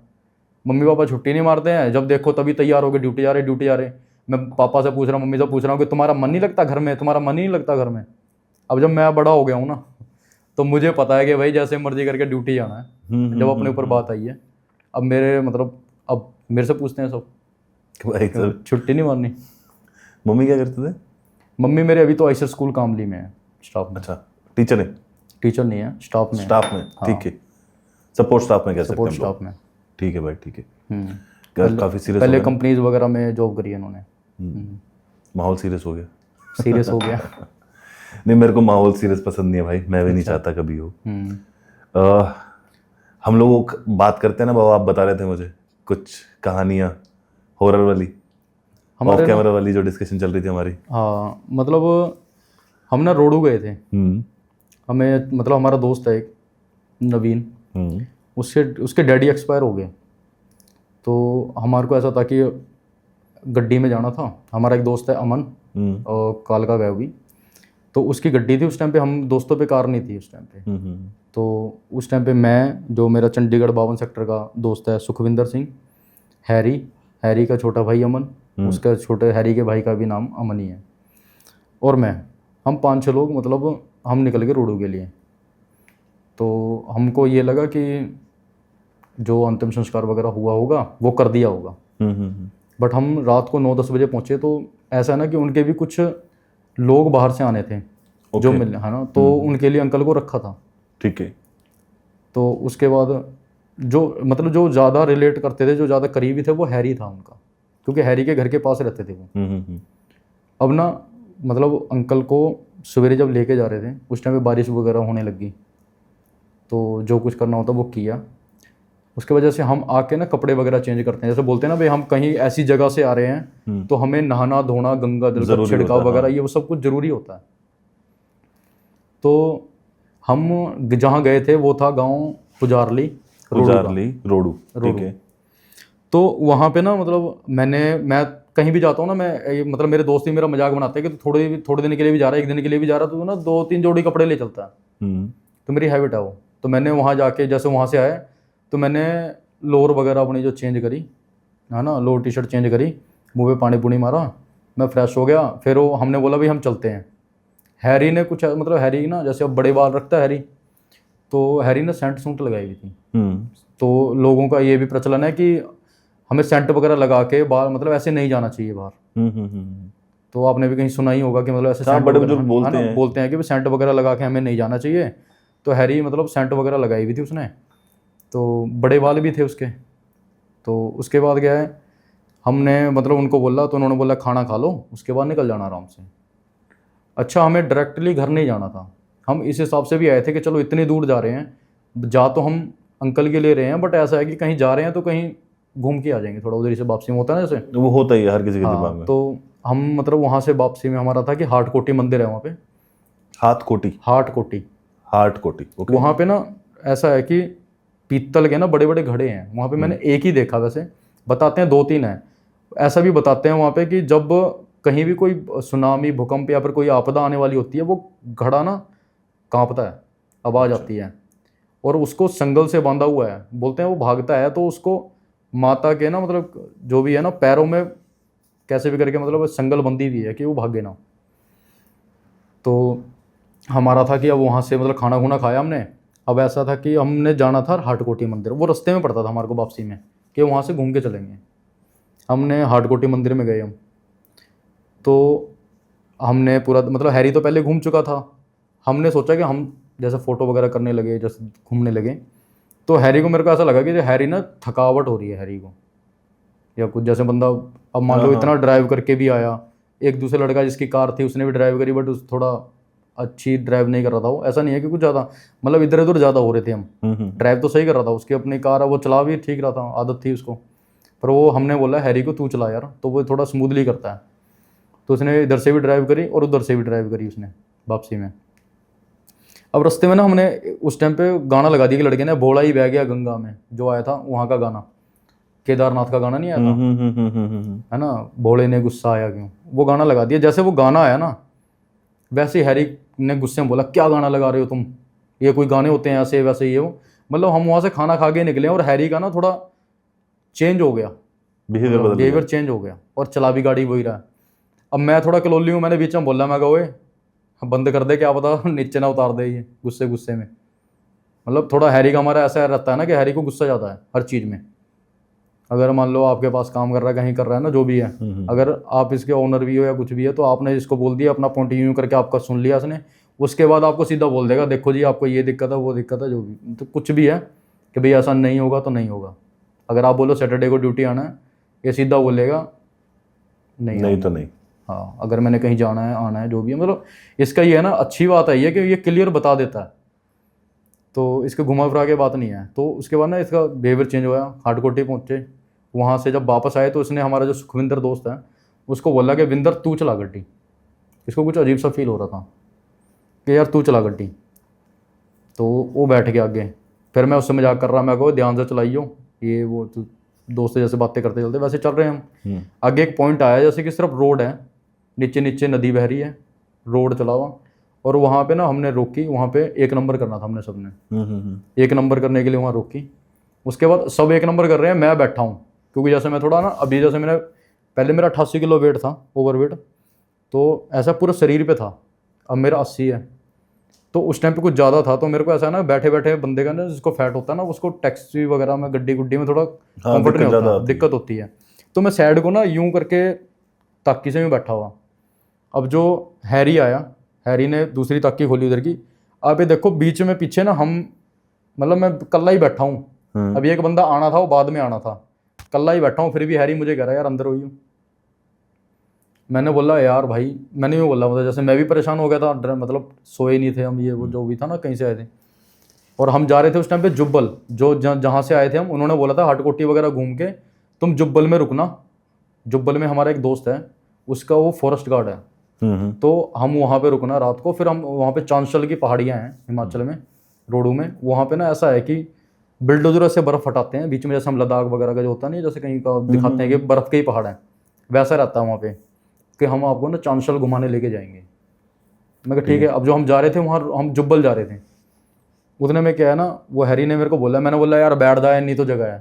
[SPEAKER 2] मम्मी पापा छुट्टी नहीं मारते हैं, जब देखो तभी तैयार हो गए, ड्यूटी जा रहे ड्यूटी जा रहे। मैं पापा से पूछ रहा हूँ, मम्मी से पूछ रहा हूँ कि तुम्हारा मन नहीं लगता घर में, तुम्हारा मन ही नहीं लगता घर में। अब जब मैं बड़ा हो गया हूँ ना, तो मुझे पता है कि भाई जैसे मर्जी करके ड्यूटी जाना है। जब अपने ऊपर बात आई है, अब मेरे मतलब अब मेरे से पूछते हैं सब,
[SPEAKER 1] भाई सर,
[SPEAKER 2] छुट्टी नहीं मारनी।
[SPEAKER 1] मम्मी क्या करते थे?
[SPEAKER 2] मम्मी मेरे अभी तो आइसर स्कूल कामली में है, स्टाफ में।
[SPEAKER 1] अच्छा, टीचर है?
[SPEAKER 2] टीचर नहीं है, स्टाफ में।
[SPEAKER 1] स्टाफ में, ठीक है, सपोर्ट स्टाफ में कह सकते
[SPEAKER 2] सपोर्ट
[SPEAKER 1] हैं हम लोग।
[SPEAKER 2] स्टाफ में।
[SPEAKER 1] ठीक है भाई, ठीक है।
[SPEAKER 2] हम्म।
[SPEAKER 1] काफी सीरियस हो
[SPEAKER 2] पहले
[SPEAKER 1] गया।
[SPEAKER 2] कंपनीज वगैरह में जॉब करी है इन्होंने।
[SPEAKER 1] माहौल सीरियस हो गया।
[SPEAKER 2] सीरियस हो गया।
[SPEAKER 1] नहीं, मेरे को माहौल सीरियस पसंद नहीं है भाई, मैं भी नहीं चाहता कभी हो। हम लोग बात करते हैं ना बाबा, आप बता रहे थे मुझे कुछ कहानियां हॉरर वाली, ऑफ कैमरा वाली जो डिस्कशन चल रही थी हमारी।
[SPEAKER 2] हाँ, मतलब हम ना रोडू गए थे। हमें मतलब हमारा दोस्त है एक नवीन, उसके डैडी एक्सपायर हो गए। तो हमारे को ऐसा था कि गड्डी में जाना था। हमारा एक दोस्त है अमन, और कालका गए भी, तो उसकी गड्डी थी उस टाइम पे। हम दोस्तों पे कार नहीं थी उस टाइम पे। तो उस टाइम पे मैं, जो मेरा चंडीगढ़ 52 सेक्टर का दोस्त है सुखविंदर सिंह, हैरी का छोटा भाई अमन, उसका छोटे हैरी के भाई का भी नाम अमन ही है, और मैं, हम 5-6 लोग मतलब हम निकल गए रोडू के लिए। तो हमको ये लगा कि जो अंतिम संस्कार वगैरह हुआ होगा वो कर दिया होगा। बट हम रात को 9-10 बजे पहुँचे। तो ऐसा है ना कि उनके भी कुछ लोग बाहर से आने थे जो मिलने, है ना, तो उनके लिए अंकल को रखा था।
[SPEAKER 1] ठीक है।
[SPEAKER 2] तो उसके बाद जो मतलब जो ज़्यादा रिलेट करते थे, जो ज़्यादा करीबी थे, वो हैरी था उनका, क्योंकि हैरी के घर के पास रहते थे वो। अब ना मतलब अंकल को सवेरे जब लेके जा रहे थे उस टाइम पे बारिश वगैरह होने लगी। तो जो कुछ करना होता वो किया। उसके वजह से हम आके ना कपड़े वगैरह चेंज करते हैं। जैसे बोलते हैं ना भाई, हम कहीं ऐसी जगह से आ रहे हैं तो हमें नहाना धोना, गंगा जल का छिड़काव वगैरह, ये वो सब कुछ ज़रूरी होता है। तो हम जहाँ गए थे वो था गांव पुजारली
[SPEAKER 1] रोडू। ठीक है।
[SPEAKER 2] तो वहाँ पे ना मतलब मैं कहीं भी जाता हूँ ना, मैं मतलब मेरे दोस्त ही मेरा मजाक बनाते हैं कि थोड़े दिन के लिए भी जा रहा है, 1 दिन के लिए भी जा रहा है, तो ना 2-3 जोड़ी कपड़े ले चलता है। तो मेरी हैबिट है वो। तो मैंने वहाँ जाके, जैसे वहाँ से आए तो मैंने लोअर वगैरह अपनी जो चेंज करी है ना, लोअर टी शर्ट चेंज करी, मुँह पे पानी पुनी मारा, मैं फ्रेश हो गया। फिर वो हमने बोला भाई हम चलते हैं। हैरी ने कुछ मतलब, हैरी ना जैसे अब बड़े बाल रखता है हैरी, तो हैरी ने सेंट सूंट लगाई हुई थी। तो लोगों का ये भी प्रचलन है कि हमें सेंट वगैरह लगा के बाहर, मतलब ऐसे नहीं जाना चाहिए बाहर। तो आपने भी कहीं सुना ही होगा कि मतलब ऐसे सेंट
[SPEAKER 1] बड़े बुजुर्ग बोलते
[SPEAKER 2] हैं कि सेंट वगैरह लगा के हमें नहीं जाना चाहिए। तो हैरी मतलब सेंट वगैरह लगाई हुई थी उसने, तो बड़े बाल भी थे उसके। तो उसके बाद क्या है, हमने मतलब उनको बोला, तो उन्होंने बोला खाना खा लो, उसके बाद निकल जाना आराम से। अच्छा, हमें डायरेक्टली घर नहीं जाना था। हम इस हिसाब से भी आए थे कि चलो इतनी दूर जा रहे हैं, जा तो हम अंकल के ले रहे हैं, बट ऐसा है कि कहीं जा रहे हैं तो कहीं घूम के आ जाएंगे, थोड़ा उधर से वापसी में होता है ना जैसे,
[SPEAKER 1] वो होता ही है हर किसी के दिमाग में।
[SPEAKER 2] तो हम मतलब वहाँ से वापसी में हमारा था कि हाटकोटी मंदिर है वहाँ पे। हाटकोटी
[SPEAKER 1] ओके।
[SPEAKER 2] वहाँ पे ना ऐसा है कि पीतल के ना बड़े बड़े घड़े हैं वहाँ पे। मैंने एक ही देखा, वैसे बताते हैं 2-3 हैं। ऐसा भी बताते हैं वहाँ पे कि जब कहीं भी कोई सुनामी, भूकंप या फिर कोई आपदा आने वाली होती है, वो घड़ा ना कांपता है, आवाज़ आती है, और उसको संगल से बांधा हुआ है। बोलते हैं वो भागता है, तो उसको माता के ना मतलब जो भी है ना पैरों में कैसे भी करके मतलब संगल बंधी हुई है कि वो भागे ना। तो हमारा था कि अब वहाँ से मतलब खाना खुना खाया हमने। अब ऐसा था कि हमने जाना था हाटकोटी मंदिर, वो रास्ते में पड़ता था हमारे को वापसी में, कि वहाँ से घूम के चलेंगे। हमने हाटकोटी मंदिर में गए हम। तो हमने पूरा मतलब हैरी तो पहले घूम चुका था। हमने सोचा कि हम जैसे फ़ोटो वगैरह करने लगे, जैसे घूमने लगे, तो हैरी को, मेरे को ऐसा लगा कि हैरी ना थकावट हो रही है हैरी को, या कुछ जैसे बंदा, अब मान लो इतना ड्राइव करके भी आया। एक दूसरा लड़का जिसकी कार थी उसने भी ड्राइव करी, बट उस थोड़ा अच्छी ड्राइव नहीं कर रहा था वो। ऐसा नहीं है कि कुछ ज़्यादा मतलब इधर उधर ज़्यादा हो रहे थे हम, ड्राइव तो सही कर रहा था, उसकी अपनी कार है वो चला भी ठीक रहा था, आदत थी उसको। पर वो हमने बोला हैरी को तू चला यार, तो वो थोड़ा स्मूथली करता है। तो उसने इधर से भी ड्राइव करी और उधर से भी ड्राइव करी उसने वापसी में। अब रास्ते में ना हमने उस टाइम पे गाना लगा दिया कि लड़के ने, भोला ही बह गया गंगा में, जो आया था वहाँ का गाना, केदारनाथ का गाना नहीं आया था, है ना, भोले ने गुस्सा आया क्यों, वो गाना लगा दिया। जैसे वो गाना आया ना, वैसे हैरी ने गुस्से में बोला क्या गाना लगा रहे हो तुम, ये कोई गाने होते हैं ऐसे वैसे ये वो। मतलब हम वहाँ से खाना खा के निकले और हैरी का ना थोड़ा चेंज हो गया, बिहेवियर चेंज हो गया और चला भी गाड़ी वही रहा है। अब मैं थोड़ा कलोली हूँ, मैंने बीच में बोला, मैं कहा ओए बंद कर दे, क्या पता नीचे ना उतार दे ये गुस्से गुस्से में। मतलब थोड़ा हैरी का हमारा ऐसा रहता है ना कि हैरी को गुस्सा ज़्यादा है हर चीज़ में। अगर मान लो आपके पास काम कर रहा है, कहीं कर रहा है ना, जो भी है, अगर आप इसके ओनर भी हो या कुछ भी है, तो आपने इसको बोल दिया, अपना पॉइंट यूँ करके आपका सुन लिया इसने, उसके बाद आपको सीधा बोल देगा देखो जी आपको ये दिक्कत है वो दिक्कत है, जो भी तो कुछ भी है कि भाई ऐसा नहीं होगा तो नहीं होगा। अगर आप बोलो सैटरडे को ड्यूटी आना है, ये सीधा बोलेगा नहीं
[SPEAKER 1] तो नहीं।
[SPEAKER 2] हाँ, अगर मैंने कहीं जाना है आना है जो भी है, मतलब इसका ये है ना, अच्छी बात है ये कि ये क्लियर बता देता है, तो इसके घुमा फिरा के बात नहीं है। तो उसके बाद ना इसका बिहेवियर चेंज हुआ, हाटकोटी पहुँचे, वहाँ से जब वापस आए तो इसने हमारा जो सुखविंदर दोस्त है उसको बोला कि विंदर तू चला गड्डी। इसको कुछ अजीब सा फील हो रहा था कि यार तू चला गड्डी, तो वो बैठ गया आगे। फिर मैं उससे मजाक कर रहा, मैं कहो ध्यान से चलाइयो, ये वो तो दोस्त जैसे बातें करते चलते वैसे चल रहे हैं हम। आगे एक पॉइंट आया जैसे कि सिर्फ रोड है, नीचे नीचे नदी बह रही है, रोड चला हुआ, और वहाँ पे ना हमने रोकी, वहाँ पे 1 नंबर करना था हमने सबने। 1 नंबर करने के लिए वहाँ रोकी। उसके बाद सब 1 नंबर कर रहे हैं, मैं बैठा हूँ, क्योंकि जैसे मैं थोड़ा ना अभी, जैसे मैंने पहले मेरा 88 किलो वेट था, ओवर वेट, तो ऐसा पूरा शरीर पे था, अब मेरा 80 है, तो उस टाइम पे कुछ ज़्यादा था, तो मेरे को ऐसा ना बैठे बैठे बंदे का ना जिसको फैट होता है ना, उसको टैक्सी वगैरह में गड्डी गुड्डी में थोड़ा कंफर्ट नहीं होता, दिक्कत होती है। तो मैं साइड को ना यूं करके ताकी से यूँ बैठा हुआ। अब जो हैरी आया, हैरी ने दूसरी ताकी खोली उधर की, अब ये देखो बीच में पीछे ना हम, मतलब मैं कल्ला ही बैठा हूँ, अभी एक बंदा आना था वो बाद में आना था, कल्ला ही बैठा हूँ, फिर भी हैरी मुझे कह रहा है यार अंदर हुई हूँ। मैंने बोला यार भाई, मैंने यूँ बोला, मतलब जैसे मैं भी परेशान हो गया था, मतलब सोए नहीं थे हम, ये वो जो भी था ना, कहीं से आए थे, और हम जा रहे थे उस टाइम पे जुब्बल, जो जहाँ से आए थे हम, उन्होंने बोला था हाटकोटी वगैरह घूम के तुम जुब्बल में रुकना। जुब्बल में हमारा एक दोस्त है, उसका वो फॉरेस्ट गार्ड है, तो हम वहाँ पे रुकना रात को। फिर हम वहाँ पे चांशल की पहाड़ियाँ हैं हिमाचल में, रोडू में, वहाँ पे ना ऐसा है कि बिल्डोजर से बर्फ़ हटाते हैं बीच में, जैसे हम लद्दाख वगैरह का जो होता नहीं, जैसे कहीं का दिखाते हैं कि बर्फ़ के ही पहाड़ हैं, वैसा रहता है वहाँ पे कि हम आपको ना चांशल घुमाने लेके जाएंगे। मैं कहा ठीक है। अब जो हम जा रहे थे वहाँ, हम जुब्बल जा रहे थे, उतने में क्या है ना, वो हैरी ने मेरे को बोला, मैंने बोला यार बैठ जाए, नहीं तो जगह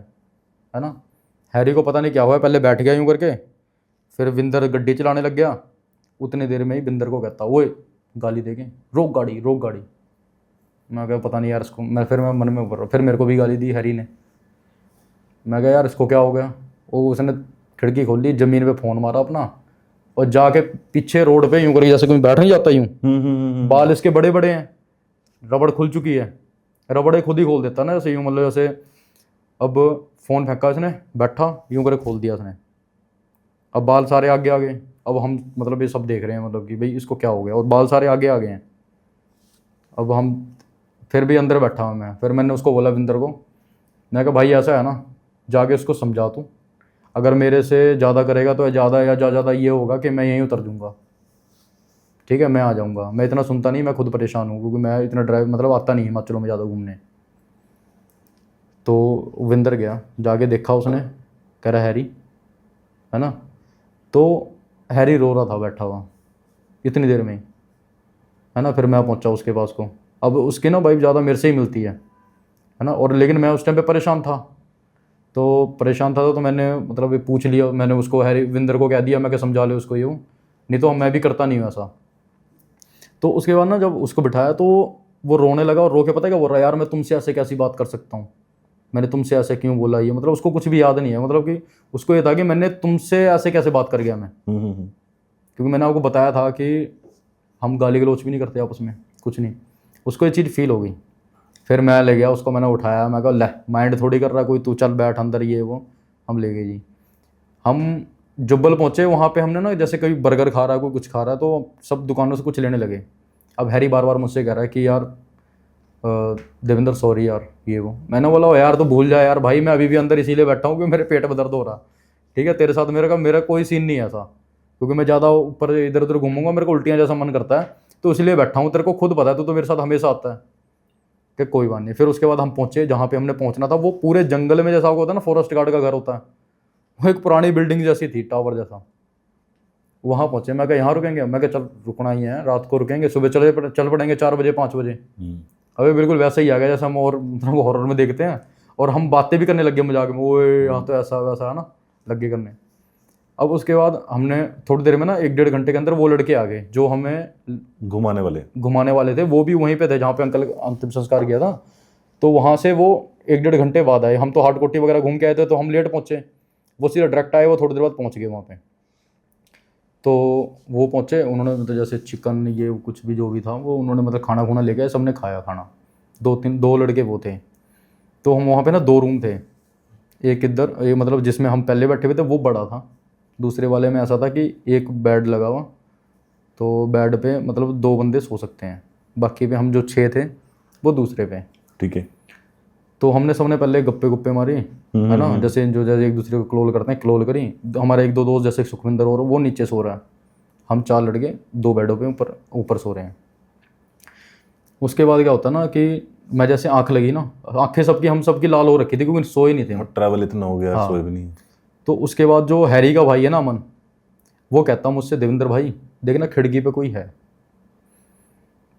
[SPEAKER 2] है ना। हैरी को पता नहीं क्या हुआ, पहले बैठ गया यूँ करके, फिर विंदर गड्डी चलाने लग गया। उतनी देर में ही विंदर को कहता ओए गाली दे के रोक गाड़ी रोक गाड़ी। मैं कहा पता नहीं यार इसको, फिर मैं मन में उभर रहा, फिर मेरे को भी गाली दी हैरी ने। मैं कहा यार इसको क्या हो गया। वो उसने खिड़की खोल ली, ज़मीन पे फ़ोन मारा अपना, और जाके पीछे रोड पे यूँ करके जैसे कोई बैठ नहीं जाता यूँ, बाल इसके बड़े बड़े हैं, रबड़ खुल चुकी है, रबड़े खुद ही खोल देता ना जैसे यूँ, मतलब जैसे अब फ़ोन फेंका इसने, बैठा यूँ करके खोल दिया इसने, अब बाल सारे आगे आ गए। अब हम मतलब ये सब देख रहे हैं, मतलब कि भाई इसको क्या हो गया, और बाल सारे आगे आ गए हैं। अब हम फिर भी अंदर बैठा हूँ मैं, फिर मैंने उसको बोला विंदर को, मैं कहा भाई ऐसा है ना, जाके उसको समझा तू, अगर मेरे से ज़्यादा करेगा तो ज़्यादा ये होगा कि मैं यहीं उतर जाऊँगा, ठीक है, मैं आ जाऊँगा। मैं इतना सुनता नहीं, मैं खुद परेशान हूँ, क्योंकि मैं इतना ड्राइव मतलब आता नहीं हिमाचलों में ज़्यादा घूमने। तो विंदर गया, जाके देखा उसने, कह रहा हैरी है ना, तो हैरी रो रहा था बैठा हुआ इतनी देर में, है ना। फिर मैं पहुंचा उसके पास को, अब उसकी ना वाइफ ज़्यादा मेरे से ही मिलती है ना, और लेकिन मैं उस टाइम पे परेशान था, तो मैंने मतलब ये पूछ लिया, मैंने उसको हैरी विंदर को कह दिया, मैं क्या समझा ले उसको यूँ, नहीं तो मैं भी करता नहीं हूँ ऐसा। तो उसके बाद ना जब उसको बिठाया तो वो रोने लगा, और रो के पता है क्या बोल रहा है, यार मैं तुमसे ऐसे कैसी बात कर सकता हूँ, मैंने तुमसे ऐसे क्यों बोला, ये मतलब उसको कुछ भी याद नहीं है, मतलब कि उसको ये था कि मैंने तुमसे ऐसे कैसे बात कर गया मैं, क्योंकि मैंने आपको बताया था कि हम गाली गलौच भी नहीं करते आपस में, कुछ नहीं। उसको ये चीज़ फील हो गई। फिर मैं ले गया उसको, मैंने उठाया, मैं कहा ले माइंड थोड़ी कर रहा कोई, तू चल बैठ अंदर, ये वो। हम ले गए जी, हम जुब्बल पहुँचे, वहाँ पे हमने ना जैसे कोई बर्गर खा रहा है, कोई कुछ खा रहा है, तो सब दुकानों से कुछ लेने लगे। अब हैरी बार बार मुझसे कह रहा है कि यार देवेंद्र सॉरी यार, ये वो। मैंने बोला यार तो भूल जा यार भाई, मैं अभी भी अंदर इसीलिए बैठा हूँ कि मेरे पेट में दर्द हो रहा, ठीक है, तेरे साथ मेरा कोई सीन नहीं है ऐसा, क्योंकि मैं ज़्यादा ऊपर इधर उधर घूमूंगा, मेरे को उल्टियाँ जैसा मन करता है, तो इसलिए बैठा हूँ। तेरे को खुद पता है, तो मेरे साथ हमेशा आता है कि कोई बात नहीं। फिर उसके बाद हम पहुँचे जहाँ पे हमने पहुँचना था, वो पूरे जंगल में, जैसा होता है ना फॉरेस्ट गार्ड का घर होता है, वो एक पुरानी बिल्डिंग जैसी थी, टावर जैसा। वहाँ पहुँचे, मैं कहा यहाँ रुकेंगे, मैं कहा चल रुकना ही है, रात को रुकेंगे, सुबह चल पड़ेंगे 4 बजे 5 बजे। अबे बिल्कुल वैसा ही आ गया जैसा हम और मतलब हॉरर में देखते हैं, और हम बातें भी करने लग गए मजाक में, ओए यहाँ तो ऐसा वैसा है ना, लग गए करने। अब उसके बाद हमने थोड़ी देर में ना 1-1.5 घंटे के अंदर वो लड़के आ गए जो हमें घुमाने वाले थे, वो भी वहीं पे थे जहाँ पे अंकल अंतिम संस्कार किया था। तो वहाँ से वो 1-1.5 घंटे बाद आए, हम तो हार्ड कोटी वगैरह घूम के आए थे तो हम लेट पहुँचे, वो सीधा डायरेक्ट आए, वो थोड़ी देर बाद पहुँच गए वहाँ पे। तो वो पहुँचे, उन्होंने मतलब जैसे चिकन ये कुछ भी जो भी था वो उन्होंने मतलब खाना खुना लेके आए, सबने खाया खाना। 2 लड़के वो थे। तो हम वहाँ पे ना 2 रूम थे, एक इधर, ये मतलब जिसमें हम पहले बैठे हुए थे वो बड़ा था, दूसरे वाले में ऐसा था कि एक बेड लगा हुआ, तो बेड पे मतलब 2 बंदे सो सकते हैं, बाकी पे हम जो 6 थे वो दूसरे पे।
[SPEAKER 1] ठीक है।
[SPEAKER 2] तो हमने सबने पहले गप्पे गुप्पे मारी, है ना, जैसे एक दूसरे को क्लोल करते हैं, क्लोल करी। हमारे 1-2 दोस्त जैसे सुखविंदर और वो नीचे सो रहा है, हम 4 लड़के 2 बेडों पे ऊपर सो रहे हैं। उसके बाद क्या होता ना कि मैं जैसे आंख लगी ना, आंखें सबकी हम सबकी लाल हो रखी थी क्योंकि सोए नहीं थे,
[SPEAKER 1] ट्रैवल इतना हो गया,
[SPEAKER 2] हाँ।
[SPEAKER 1] सोए भी नहीं।
[SPEAKER 2] तो उसके बाद जो हैरी का भाई है ना अमन, वो कहता मुझसे, देवेंद्र भाई देखना खिड़की पे कोई है।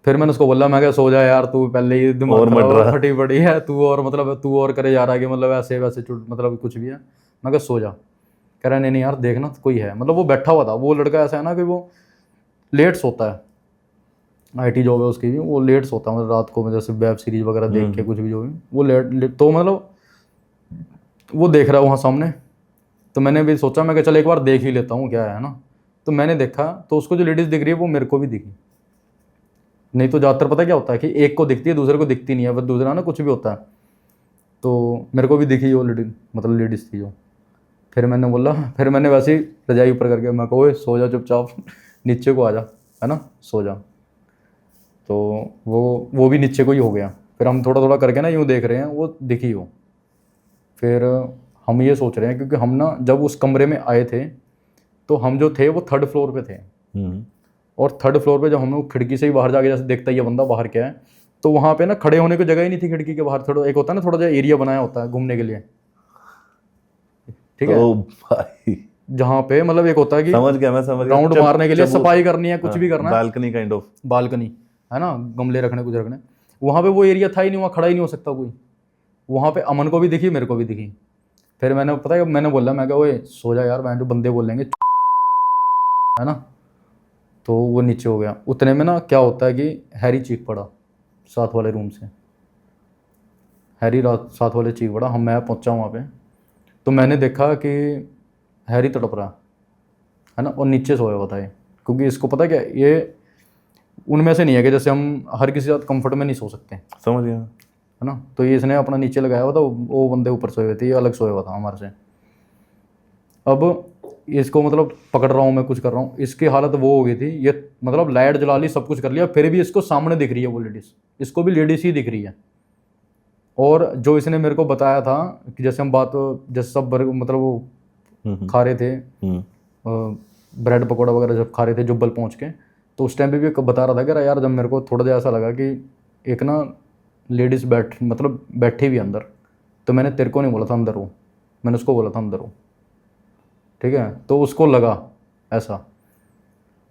[SPEAKER 2] फिर मैंने उसको बोला, मैं क्या सो जा यार, तू पहले ही दिमाग खराब फटी पड़ी है, तू और करे जा रहा है कि मतलब ऐसे वैसे मतलब कुछ भी है। मैं क्या सो जा। कह रहा नहीं यार देखना तो कोई है। मतलब वो बैठा हुआ था, वो लड़का ऐसा है ना कि वो लेट सोता है, IT जॉब है उसकी भी, वो लेट सोता है, मतलब रात को जैसे वेब सीरीज वगैरह देख के कुछ भी जो भी वो लेट तो मतलब वो देख रहा है वहाँ सामने। तो मैंने भी सोचा, मैं चल एक बार देख ही लेता हूँ क्या है ना। तो मैंने देखा तो उसको जो लेडीज़ दिख रही है वो मेरे को भी दिखी। नहीं तो ज़्यादातर पता क्या होता है कि एक को दिखती है दूसरे को दिखती नहीं है, बस दूसरा ना कुछ भी होता है। तो मेरे को भी दिखी वो लेडीज़ थी जो। फिर मैंने बोला, फिर मैंने वैसे ही रजाई ऊपर करके मैं कहा, ओए सो जा चुपचाप, नीचे को आ जा, है ना, सो जा। तो वो भी नीचे को ही हो गया। फिर हम थोड़ा थोड़ा करके ना यूँ देख रहे हैं, वो दिखी हो। फिर हम ये सोच रहे हैं क्योंकि हम ना जब उस कमरे में आए थे तो हम जो थे वो 3rd फ्लोर पे थे, और 3rd फ्लोर पे जब हमें खिड़की से ही बाहर जाके जैसे देखता ही ये बंदा बाहर क्या है, तो वहाँ पे ना खड़े होने की जगह ही नहीं थी खिड़की के बाहर। थोड़ा एक होता है ना, थोड़ा सा एरिया बनाया होता है घूमने के लिए, ठीक है,
[SPEAKER 1] तो भाई
[SPEAKER 2] जहाँ पे मतलब एक होता है कि
[SPEAKER 1] समझ गया, मैं समझ गया,
[SPEAKER 2] राउंड मारने के लिए सफाई करनी है, कुछ भी करना है,
[SPEAKER 1] बालकनी काइंड ऑफ,
[SPEAKER 2] बालकनी है ना, गमले रखने कुछ रखने। वहाँ पे वो एरिया था ही नहीं, वहाँ खड़ा ही नहीं हो सकता कोई। वहाँ पे अमन को भी दिखी, मेरे को भी दिखी। फिर मैंने पता है मैंने बोला, मैं कहा ओए सो जा यार, मैं जो बंदे बोलेंगे, है ना। तो वो नीचे हो गया। उतने में ना क्या होता है कि हैरी चीख पड़ा 7 वाले रूम से। हैरी रात 7 वाले चीख पड़ा। मैं पहुंचा वहाँ पे, तो मैंने देखा कि हैरी तड़प रहा है ना, और नीचे सोया हुआ था ये। क्योंकि इसको पता क्या, ये उनमें से नहीं है कि जैसे हम हर किसी के साथ कंफर्ट में नहीं सो सकते,
[SPEAKER 1] समझ गया,
[SPEAKER 2] है ना। तो ये इसने अपना नीचे लगाया हुआ था, वो बंदे ऊपर सोए हुए थे, ये अलग सोया हुआ था हमारे से। अब इसको मतलब पकड़ रहा हूँ मैं, कुछ कर रहा हूँ, इसकी हालत वो हो गई थी, ये मतलब लाइट जला ली, सब कुछ कर लिया, फिर भी इसको सामने दिख रही है वो लेडीज़, इसको भी लेडीज़ ही दिख रही है। और जो इसने मेरे को बताया था कि जैसे हम जैसे सब मतलब वो खा रहे थे ब्रेड पकौड़ा वगैरह जब खा रहे थे जुब्बल पहुँच के, तो उस टाइम पे भी बता रहा था कि यार जब मेरे को थोड़ा सा ऐसा लगा कि एक ना लेडीज़ बैठी हुई अंदर, तो मैंने तेरे को नहीं बोला था अंदर हो, मैंने उसको बोला था अंदर हो, ठीक है। तो उसको लगा ऐसा।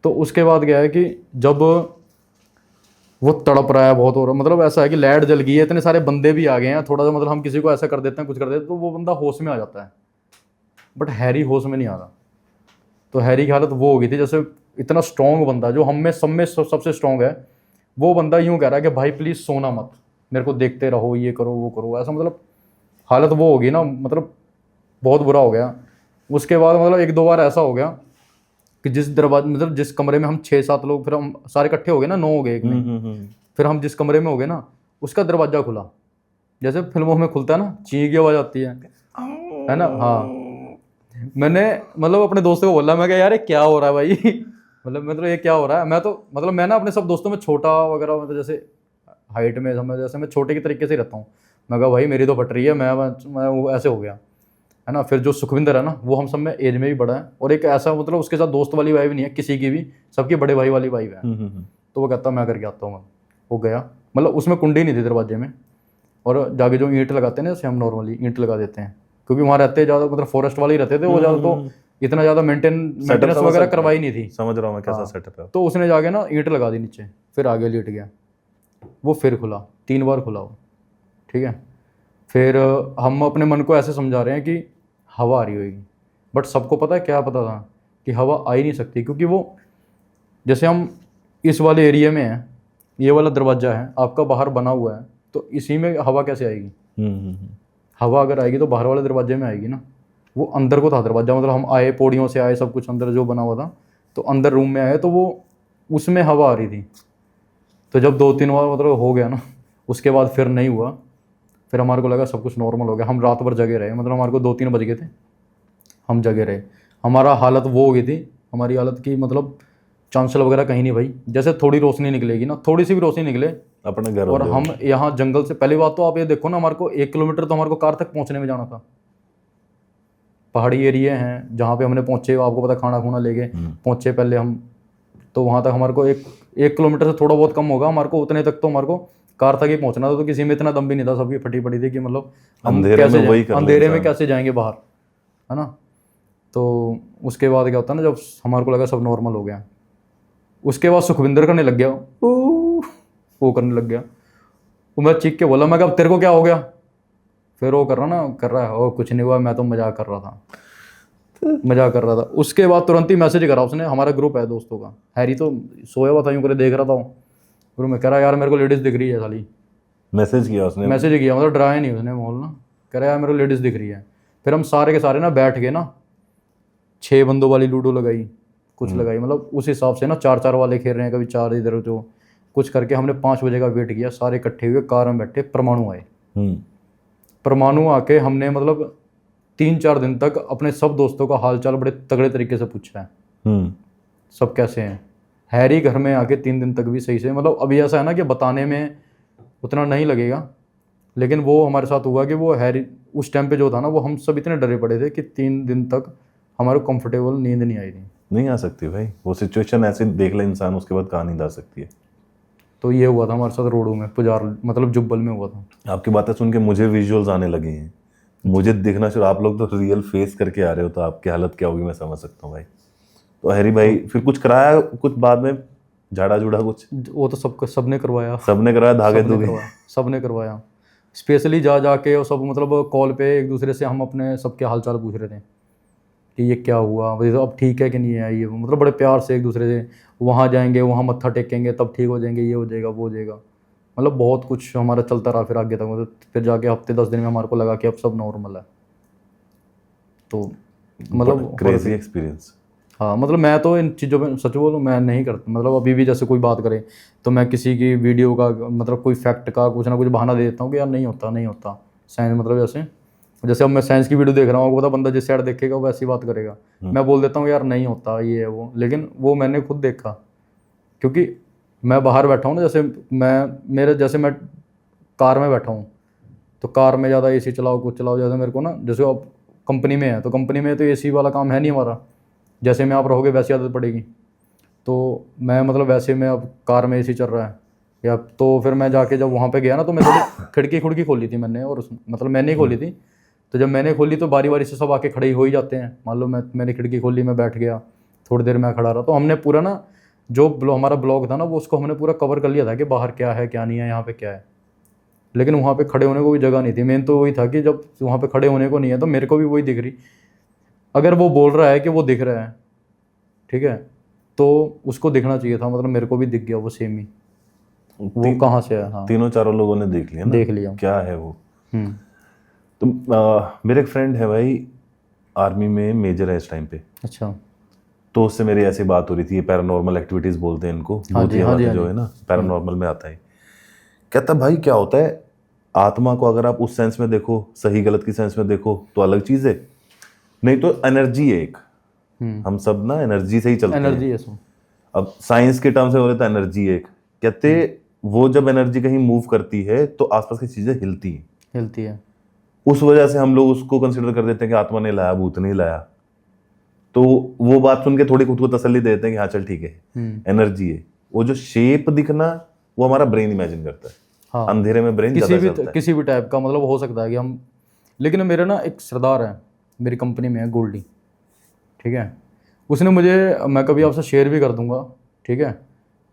[SPEAKER 2] तो उसके बाद क्या है कि जब वो तड़प रहा है बहुत, हो रहा मतलब ऐसा है कि लाइट जल गई है, इतने सारे बंदे भी आ गए हैं, थोड़ा सा मतलब हम किसी को ऐसा कर देते हैं, कुछ कर देते हैं, तो वो बंदा होश में आ जाता है, बट हैरी होश में नहीं आ रहा। तो हैरी की हालत वो हो गई थी जैसे इतना स्ट्रॉन्ग बंदा जो हम में सब में सबसे स्ट्रॉन्ग है, वो बंदा यूँ कह रहा है कि भाई प्लीज़ सोना मत, मेरे को देखते रहो, ये करो वो करो, ऐसा मतलब हालत वो होगी ना, मतलब बहुत बुरा हो गया। उसके बाद मतलब 1-2 बार ऐसा हो गया कि जिस दरवाजे मतलब जिस कमरे में हम 6-7 लोग, फिर हम सारे इकट्ठे हो गए ना, 9 हो गए एक में, फिर हम जिस कमरे में हो गए ना, उसका दरवाजा खुला, जैसे फिल्मों में खुलता है ना, चीं की आवाज़ आती है ना। हाँ, मैंने मतलब अपने दोस्तों को बोला, मैं क्या यार ये क्या हो रहा है भाई मतलब ये क्या हो रहा है। मैं ना अपने सब दोस्तों में छोटा वगैरह, मतलब जैसे हाइट में जैसे मैं छोटे के तरीके से रहता हूँ। मैं कहा भाई मेरी तो फट रही है, मैं वो ऐसे हो गया, है ना। फिर जो सुखविंदर है ना, वो हम सब में एज में भी बड़ा है, और एक ऐसा मतलब उसके साथ दोस्त वाली वाइब नहीं है किसी की भी, सबकी बड़े भाई वाली वाइब है। तो वो कहता मैं करके आता हूँ, वो गया, मतलब उसमें कुंडी नहीं थी दरवाजे में, और जाके जो ईंट लगाते हैं ना, जैसे हम नॉर्मली ईंट लगा देते हैं, क्योंकि वहाँ रहते ज़्यादा मतलब फॉरेस्ट वाले ही रहते थे वो ज़्यादा, तो इतना ज़्यादा मेंटेनेंस
[SPEAKER 1] समझ
[SPEAKER 2] वगैरह
[SPEAKER 1] सकता
[SPEAKER 2] करवाई नहीं थी।
[SPEAKER 1] समझ रहा हूँ मैं कैसा
[SPEAKER 2] हाँ।
[SPEAKER 1] सेटअप है।
[SPEAKER 2] तो उसने जाके ना ईंट लगा दी नीचे, फिर आगे लेट गया, वो फिर खुला, 3 बार खुला वो, ठीक है। फिर हम अपने मन को ऐसे समझा रहे हैं कि हवा आ रही होगी, बट सबको पता है, क्या पता था कि हवा आ ही नहीं सकती, क्योंकि वो जैसे हम इस वाले एरिया में हैं, ये वाला दरवाज़ा है आपका बाहर बना हुआ है, तो इसी में हवा कैसे आएगी? हवा अगर आएगी तो बाहर वाले दरवाजे में आएगी ना। वो अंदर को था दरवाज़ा, मतलब हम आए पौड़ियों से आए, सब कुछ अंदर जो बना हुआ था, तो अंदर रूम में आए तो वो उसमें हवा आ रही थी। तो जब 2-3 बार मतलब हो गया ना, उसके बाद फिर नहीं हुआ। फिर हमारे को लगा सब कुछ नॉर्मल हो गया। हम रात भर जगे रहे, मतलब हमारे को 2-3 बज गए थे, हम जगे रहे। हमारा हालत वो हो गई थी, हमारी हालत की मतलब चांसल वगैरह कहीं नहीं भाई। जैसे थोड़ी रोशनी निकलेगी ना, थोड़ी सी भी रोशनी निकले
[SPEAKER 1] अपने घर
[SPEAKER 2] और हम यहाँ जंगल से, पहली बात तो आप ये देखो ना, हमारे को 1 किलोमीटर तो हमारे को कार तक पहुँचने में जाना था। पहाड़ी एरिया हैं जहाँ पे हमने पहुँचे, आपको पता, खाना खूना लेके पहुँचे पहले हम, तो वहाँ तक हमारे को 1 किलोमीटर से थोड़ा बहुत कम होगा हमारे को, उतने तक तो हमारे को कार तक ही पहुँचना था। तो किसी में इतना दम भी नहीं था, सबकी फटी पड़ी थी कि मतलब हम अंधेरे में कैसे जाएंगे बाहर, है ना। तो उसके बाद क्या होता है ना, जब हमारे को लगा सब नॉर्मल हो गया, उसके बाद सुखविंदर करने लग गया, वो करने लग गया। वो मैं चीख के बोला, मैं कहा तेरे को क्या हो गया? फिर वो कर रहा है, ओ कुछ नहीं हुआ, मैं तो मजाक कर रहा था। उसके बाद तुरंत ही मैसेज करा उसने, हमारा ग्रुप है दोस्तों का, हैरी तो सोया हुआ था, यूँ करे देख रहा था ग्रुप में, कह रहा यार मेरे को लेडीज़ दिख रही है साली। मैसेज किया मतलब डराया नहीं उसने माहौल ना, कह रहा यार मेरे को लेडीज़ दिख रही है। फिर हम सारे के सारे ना बैठ गए ना, 6 बंदों वाली लूडो लगाई, कुछ लगाई, मतलब उस हिसाब से ना 4-4 वाले खेल रहे हैं, कभी 4 इधर, जो कुछ करके हमने 5 बजे का वेट किया, सारे इकट्ठे हुए, कार में बैठे, परमाणु आए। परमाणु आके हमने मतलब 3-4 दिन तक अपने सब दोस्तों का हालचाल बड़े तगड़े तरीके से पूछा है, सब कैसे हैं। हैरी घर में आके 3 दिन तक भी सही से, मतलब अभी ऐसा है ना कि बताने में उतना नहीं लगेगा, लेकिन वो हमारे साथ हुआ कि वो हैरी उस टाइम पे जो था ना, वो हम सब इतने डरे पड़े थे कि 3 दिन तक हमारे कंफर्टेबल नींद नहीं आई थी।
[SPEAKER 1] नहीं आ सकती भाई, वो सिचुएशन ऐसे देख ले इंसान, उसके बाद कहाँ नींद आ सकती है।
[SPEAKER 2] तो ये हुआ था हमारे साथ रोडू में, पुजार मतलब जुब्बल में हुआ था।
[SPEAKER 1] आपकी बातें सुन के मुझे विजुअल्स आने लगे हैं, मुझे दिखना शुरू। आप लोग तो रियल फेस करके आ रहे हो, तो आपकी हालत क्या होगी मैं समझ सकता हूँ भाई। तो हैरी भाई फिर कुछ कराया, कुछ बाद में झाड़ा जुड़ा कुछ?
[SPEAKER 2] वो तो सबने करवाया,
[SPEAKER 1] धागे
[SPEAKER 2] सबने करवाया। स्पेशली जा के और सब, मतलब कॉल पे एक दूसरे से हम अपने सबके हालचाल पूछ रहे थे कि ये क्या हुआ, भाई अब ठीक है कि नहीं है, ये मतलब बड़े प्यार से एक दूसरे से, वहाँ जाएंगे, वहाँ मत्था टेकेंगे तब ठीक हो जाएंगे, ये हो जाएगा, वो हो जाएगा, मतलब बहुत कुछ हमारा चलता रहा। फिर आगे तक मतलब फिर जाके हफ्ते 10 दिन में हमारे को लगा कि अब सब नॉर्मल है। तो मतलब
[SPEAKER 1] क्रेजी एक्सपीरियंस।
[SPEAKER 2] हाँ, मतलब मैं तो इन चीज़ों पे सच बोलूँ, मैं नहीं करता, मतलब अभी भी जैसे कोई बात करे तो मैं किसी की वीडियो का, मतलब कोई फैक्ट का कुछ ना कुछ बहाना दे देता हूँ कि यार नहीं होता साइंस, मतलब जैसे अब मैं साइंस की वीडियो देख रहा हूँ, वो पता बंदा जिस साइड देखेगा वो ऐसी बात करेगा, मैं बोल देता हूँ यार नहीं होता ये है वो, लेकिन वो मैंने खुद देखा, क्योंकि मैं बाहर बैठा हूँ ना, जैसे मैं कार में बैठा हूँ, तो कार में ज़्यादा एसी चलाओ, कुछ चलाओ, जैसे मेरे को ना, जैसे अब कंपनी में है तो कंपनी में तो एसी वाला काम है नहीं हमारा, जैसे में आप रहोगे वैसी आदत पड़ेगी। तो मैं मतलब वैसे में अब कार में एसी चल रहा है या, तो फिर मैं जाके जब वहाँ पे गया ना, तो मैं थोड़ी खिड़की खोली थी मैंने, और मतलब मैंने ही खोली थी। तो जब मैंने खोली तो बारी बारी से सब आके खड़े हो ही जाते हैं, मान लो मैंने खिड़की खोली, मैं बैठ गया, थोड़ी देर मैं खड़ा रहा, तो हमने पूरा ना जो हमारा ब्लॉग था ना, वो उसको हमने पूरा कवर कर लिया था कि बाहर क्या है क्या नहीं है, यहाँ पे क्या है। लेकिन वहाँ पे खड़े होने को भी जगह नहीं थी। मेन तो वही था कि जब वहाँ पे खड़े होने को नहीं है तो मेरे को भी वही दिख रही, अगर वो बोल रहा है कि वो दिख रहा है, ठीक है, तो उसको दिखना चाहिए था, मतलब मेरे को भी दिख गया वो सेम ही, वो कहाँ से है। हाँ,
[SPEAKER 1] 3-4 लोगों ने देख लिया ना,
[SPEAKER 2] देख लिया
[SPEAKER 1] क्या है वो। तो मेरे एक फ्रेंड है भाई, आर्मी में मेजर है इस टाइम पे।
[SPEAKER 2] अच्छा।
[SPEAKER 1] तो उससे मेरी ऐसी बात हो रही थी, ये पैरानॉर्मल एक्टिविटीज बोलते हैं इनको, जो है ना पैरानॉर्मल में आता है। कहता भाई क्या होता है, आत्मा को अगर आप उस सेंस में देखो, सही गलत की सेंस में देखो तो अलग चीज है, नहीं तो एनर्जी है एक, हम सब ना एनर्जी से ही चलते हैं।
[SPEAKER 2] एनर्जी है।
[SPEAKER 1] अब साइंस के टर्म से बोले तो एनर्जी एक, कहते वो जब एनर्जी कहीं मूव करती है तो आसपास की चीजें हिलती है। उस वजह से हम लोग उसको कंसिडर कर देते हैं कि आत्मा ने लाया, भूत नहीं लाया। तो वो बात सुन के थोड़ी खुद को तसल्ली देते हैं कि हाँ चल ठीक है, एनर्जी है। वो जो शेप दिखना, वो हमारा ब्रेन इमेजिन करता है। हाँ, अंधेरे में ब्रेन
[SPEAKER 2] किसी भी टाइप का, मतलब हो सकता है कि हम, लेकिन मेरा ना एक सरदार है मेरी कंपनी में है, गोल्डी, ठीक है। उसने मुझे, मैं कभी आपसे शेयर भी कर दूंगा, ठीक है,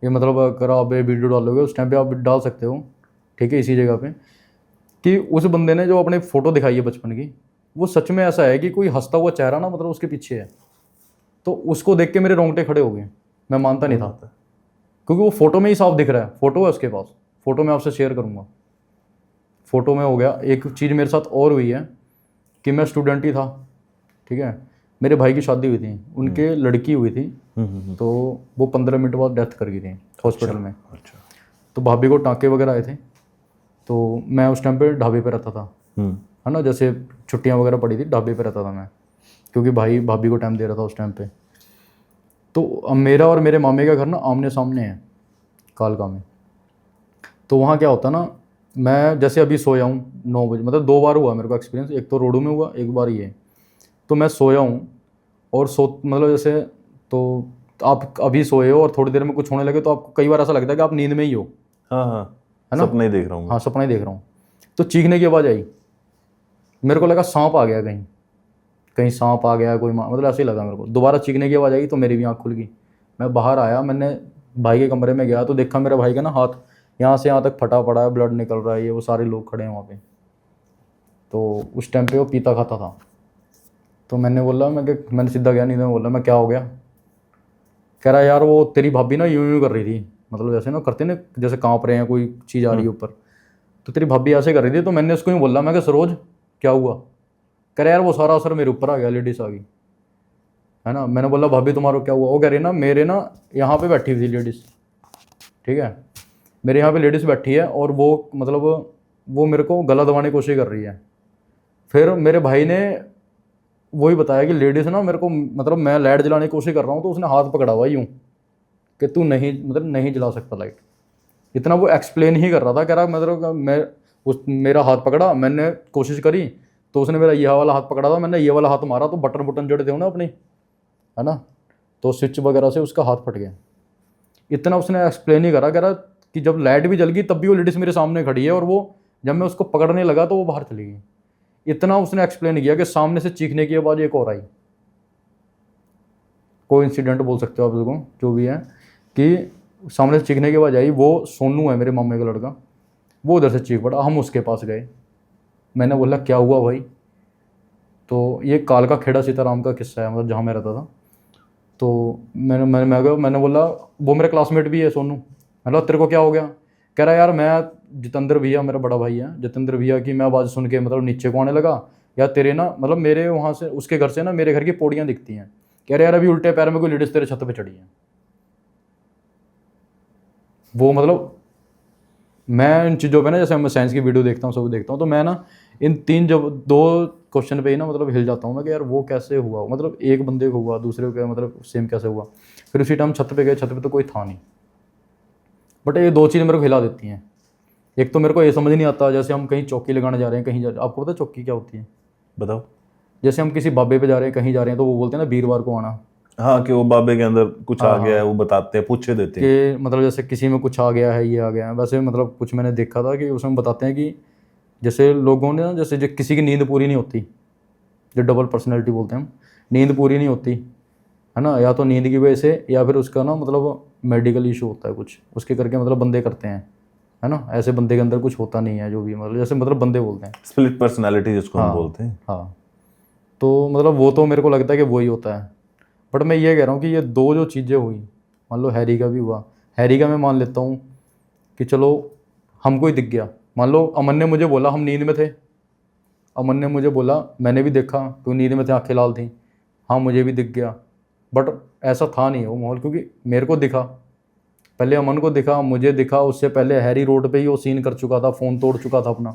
[SPEAKER 2] ये मतलब अगर आप ये वीडियो डालोगे उस टाइम पे आप डाल सकते हो, ठीक है, इसी जगह पे, कि उस बंदे ने जो अपने फ़ोटो दिखाई है बचपन की, वो सच में ऐसा है कि कोई हंसता हुआ चेहरा ना मतलब उसके पीछे है। तो उसको देख के मेरे रोंगटे खड़े हो गए, मैं मानता नहीं था, क्योंकि वो फ़ोटो में ही साफ दिख रहा है, फ़ोटो है उसके पास, फ़ोटो मैं आपसे शेयर करूँगा। फ़ोटो में हो गया। एक चीज़ मेरे साथ और हुई है कि मैं स्टूडेंट ही था, ठीक है, मेरे भाई की शादी हुई थी, उनके लड़की हुई थी, तो वो 15 मिनट बाद डेथ कर गई थी हॉस्पिटल में।
[SPEAKER 1] अच्छा।
[SPEAKER 2] तो भाभी को टाँके वगैरह आए थे, तो मैं उस टाइम पे ढाबे पे रहता था, है ना, जैसे छुट्टियां वगैरह पड़ी थी, ढाबे पे रहता था मैं, क्योंकि भाई भाभी को टाइम दे रहा था उस टाइम पे। तो अब मेरा और मेरे मामे का घर ना आमने सामने है, कालका में। तो वहाँ क्या होता ना, मैं जैसे अभी सोया हूँ 9 बजे, मतलब 2 बार हुआ मेरे को एक्सपीरियंस, एक तो रोडू में हुआ, एक बार ये। तो मैं सोया हूँ और मतलब जैसे, तो आप अभी सोए हो और थोड़ी देर में कुछ होने लगे तो आपको कई बार ऐसा लगता है कि आप नींद में ही हो,
[SPEAKER 1] हाँ हाँ,
[SPEAKER 2] है ना,
[SPEAKER 1] सपना ही देख रहा हूँ।
[SPEAKER 2] हाँ सपना ही देख रहा हूँ। तो चीखने की आवाज़ आई, मेरे को लगा सांप आ गया कहीं, कहीं सांप आ गया कोई मतलब ऐसे ही लगा मेरे को। दोबारा चीखने की आवाज़ आई तो मेरी भी आँख खुल गई। मैं बाहर आया, मैंने भाई के कमरे में गया तो देखा मेरे भाई का ना हाथ यहाँ से यहाँ तक फटा पड़ा है, ब्लड निकल रहा है, ये वो सारे लोग खड़े हैं वहाँ पे। तो उस टाइम पे वो पीता खाता था। तो मैंने बोला, मैंने सीधा गया, नींद में बोला, मैं क्या हो गया? कह रहा यार वो तेरी भाभी ना यूं यूं कर रही थी, मतलब जैसे ना करते ना, जैसे काँप रहे हैं, कोई चीज़ आ रही है ऊपर, तो तेरी भाभी ऐसे कर रही थी। तो मैंने उसको यूँ बोला, मैं कहा सरोज क्या हुआ? कह रहा यार वो सारा असर मेरे ऊपर आ गया, लेडीज आ गई, है ना। मैंने बोला भाभी तुम्हारा क्या हुआ? वो कह रही ना मेरे ना यहाँ पे बैठी हुई थी लेडीज़, ठीक है, मेरे यहाँ पे लेडीज़ बैठी है और वो मतलब वो मेरे को गला दबाने की कोशिश कर रही है। फिर मेरे भाई ने वही बताया कि लेडीज़ ना मेरे को, मतलब मैं लाइट जलाने की कोशिश कर रहा हूँ तो उसने हाथ पकड़ा हुआ यूँ कि तू नहीं, मतलब नहीं जला सकता लाइट। इतना वो एक्सप्लेन ही कर रहा था, कह रहा मतलब मैं उस मेरा हाथ पकड़ा, मैंने कोशिश करी तो उसने मेरा ये वाला हाथ पकड़ा था, मैंने ये वाला हाथ मारा तो बटन बटन जड़े थे ना अपनी, है ना, तो स्विच वगैरह से उसका हाथ फट गया। इतना उसने एक्सप्लेन ही करा, कह रहा कि जब लाइट भी जल गई तब भी वो लेडीज़ मेरे सामने खड़ी है और वो जब मैं उसको पकड़ने लगा तो वो बाहर चली गई। इतना उसने एक्सप्लेन किया कि सामने से चीखने की आवाज़ एक और आई। कोई इंसिडेंट बोल सकते हो आप उसको, जो भी है, कि सामने से चीखने की आवाज़ आई। वो सोनू है मेरे मामे का लड़का, वो उधर से चीख पड़ा, हम उसके पास गए। मैंने बोला क्या हुआ भाई? तो ये कालका खेड़ा सीताराम का किस्सा है, मतलब जहाँ मैं रहता था। तो मैंने बोला, वो मेरा क्लासमेट भी है सोनू, मैंने बोला तेरे को क्या हो गया? कह रहा यार मैं जितेंद्र भैया, मेरा बड़ा भाई है, जितेंद्र भैया की मैं आवाज़ सुन के मतलब नीचे को आने लगा, या तेरे ना मतलब मेरे वहाँ से उसके घर से ना मेरे घर की पौड़ियाँ दिखती हैं। कह रहे यार अभी उल्टे पैर में कोई लेडीज़ तेरे छत पे चढ़ी है। वो मतलब मैं इन चीज़ों पे ना, जैसे मैं साइंस की वीडियो देखता हूँ, सब देखता हूँ, तो मैं ना इन तीन जब 2 क्वेश्चन पे ही ना मतलब हिल जाता हूँ मैं कि यार वो कैसे हुआ, मतलब एक बंदे को हुआ, दूसरे को मतलब सेम कैसे हुआ। फिर उसी टाइम छत पे गए, छत पे तो कोई था नहीं। बट ये 2 चीज़ मेरे को हिला देती हैं। एक तो मेरे को ये समझ नहीं आता, जैसे हम कहीं चौकी लगाने जा रहे हैं, कहीं आपको पता है चौकी क्या होती है?
[SPEAKER 1] बताओ।
[SPEAKER 2] जैसे हम किसी बाबे पे जा रहे हैं, कहीं जा रहे हैं, तो वो बोलते हैं ना वीरवार को आना।
[SPEAKER 1] हाँ, कि वो बाबे के अंदर कुछ आ
[SPEAKER 2] हाँ
[SPEAKER 1] गया है,
[SPEAKER 2] हाँ,
[SPEAKER 1] वो बताते हैं, पूछे देते हैं।
[SPEAKER 2] कि मतलब जैसे किसी में कुछ आ गया है, ये आ गया है। वैसे मतलब कुछ मैंने देखा था कि उसमें बताते हैं कि जैसे लोगों ने ना, जैसे जो किसी की नींद पूरी नहीं होती, जो डबल पर्सनैलिटी बोलते हैं हम, नींद पूरी नहीं होती, है ना, या तो नींद की वजह से या फिर उसका ना मतलब मेडिकल इशू होता है कुछ, उसके करके मतलब बंदे करते हैं, है ना। ऐसे बंदे के अंदर कुछ होता नहीं है, जो भी मतलब जैसे मतलब बंदे बोलते हैं।
[SPEAKER 1] स्प्लिट पर्सनालिटी जिसको हम
[SPEAKER 2] हाँ
[SPEAKER 1] बोलते हैं।
[SPEAKER 2] हाँ, तो मतलब वो तो मेरे को लगता है कि वही होता है। बट मैं ये कह रहा हूँ कि ये 2 जो चीज़ें हुई, मान लो हैरी का भी हुआ, हैरी का मैं मान लेता हूँ कि चलो हमको ही दिख गया। मान लो अमन ने मुझे बोला, हम नींद में थे, अमन ने मुझे बोला, मैंने भी देखा तो नींद में थे, आंखें लाल थी, हाँ मुझे भी दिख गया। बट ऐसा था नहीं वो माहौल, क्योंकि मेरे को दिखा, पहले अमन को दिखा, मुझे दिखा, उससे पहले हैरी रोड पे ही वो सीन कर चुका था, फ़ोन तोड़ चुका था अपना,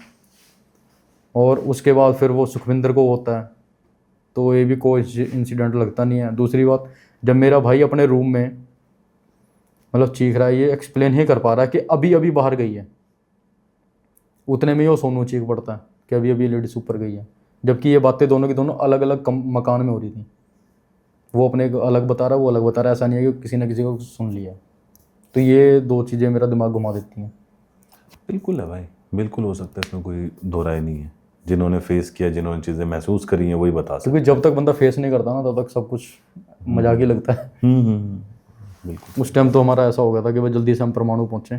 [SPEAKER 2] और उसके बाद फिर वो सुखविंदर को होता है। तो ये भी कोई इंसिडेंट लगता नहीं है। दूसरी बात, जब मेरा भाई अपने रूम में मतलब चीख रहा है, ये एक्सप्लेन ही कर पा रहा है कि अभी अभी बाहर गई है, उतने में ही वो सोनू चीख पड़ता है कि अभी अभी लेडीज ऊपर गई है। जबकि ये बातें दोनों की दोनों अलग अलग मकान में हो रही थी। वो अपने को अलग बता रहा है, वो अलग बता रहा है, ऐसा नहीं है कि किसी न किसी को सुन लिया। तो ये 2 चीज़ें मेरा दिमाग घुमा देती हैं।
[SPEAKER 1] बिल्कुल है भाई, बिल्कुल हो सकता है, इसमें कोई दो राय नहीं है। जिन्होंने फेस किया, जिन्होंने चीज़ें महसूस करी हैं, वही बता सकते
[SPEAKER 2] क्योंकि जब तक बंदा फेस नहीं करता ना तब तक सब कुछ मजाक ही लगता है।
[SPEAKER 1] बिल्कुल
[SPEAKER 2] उस टाइम तो हमारा ऐसा हो गया था कि भाई जल्दी से हम परमाणु पहुँचे।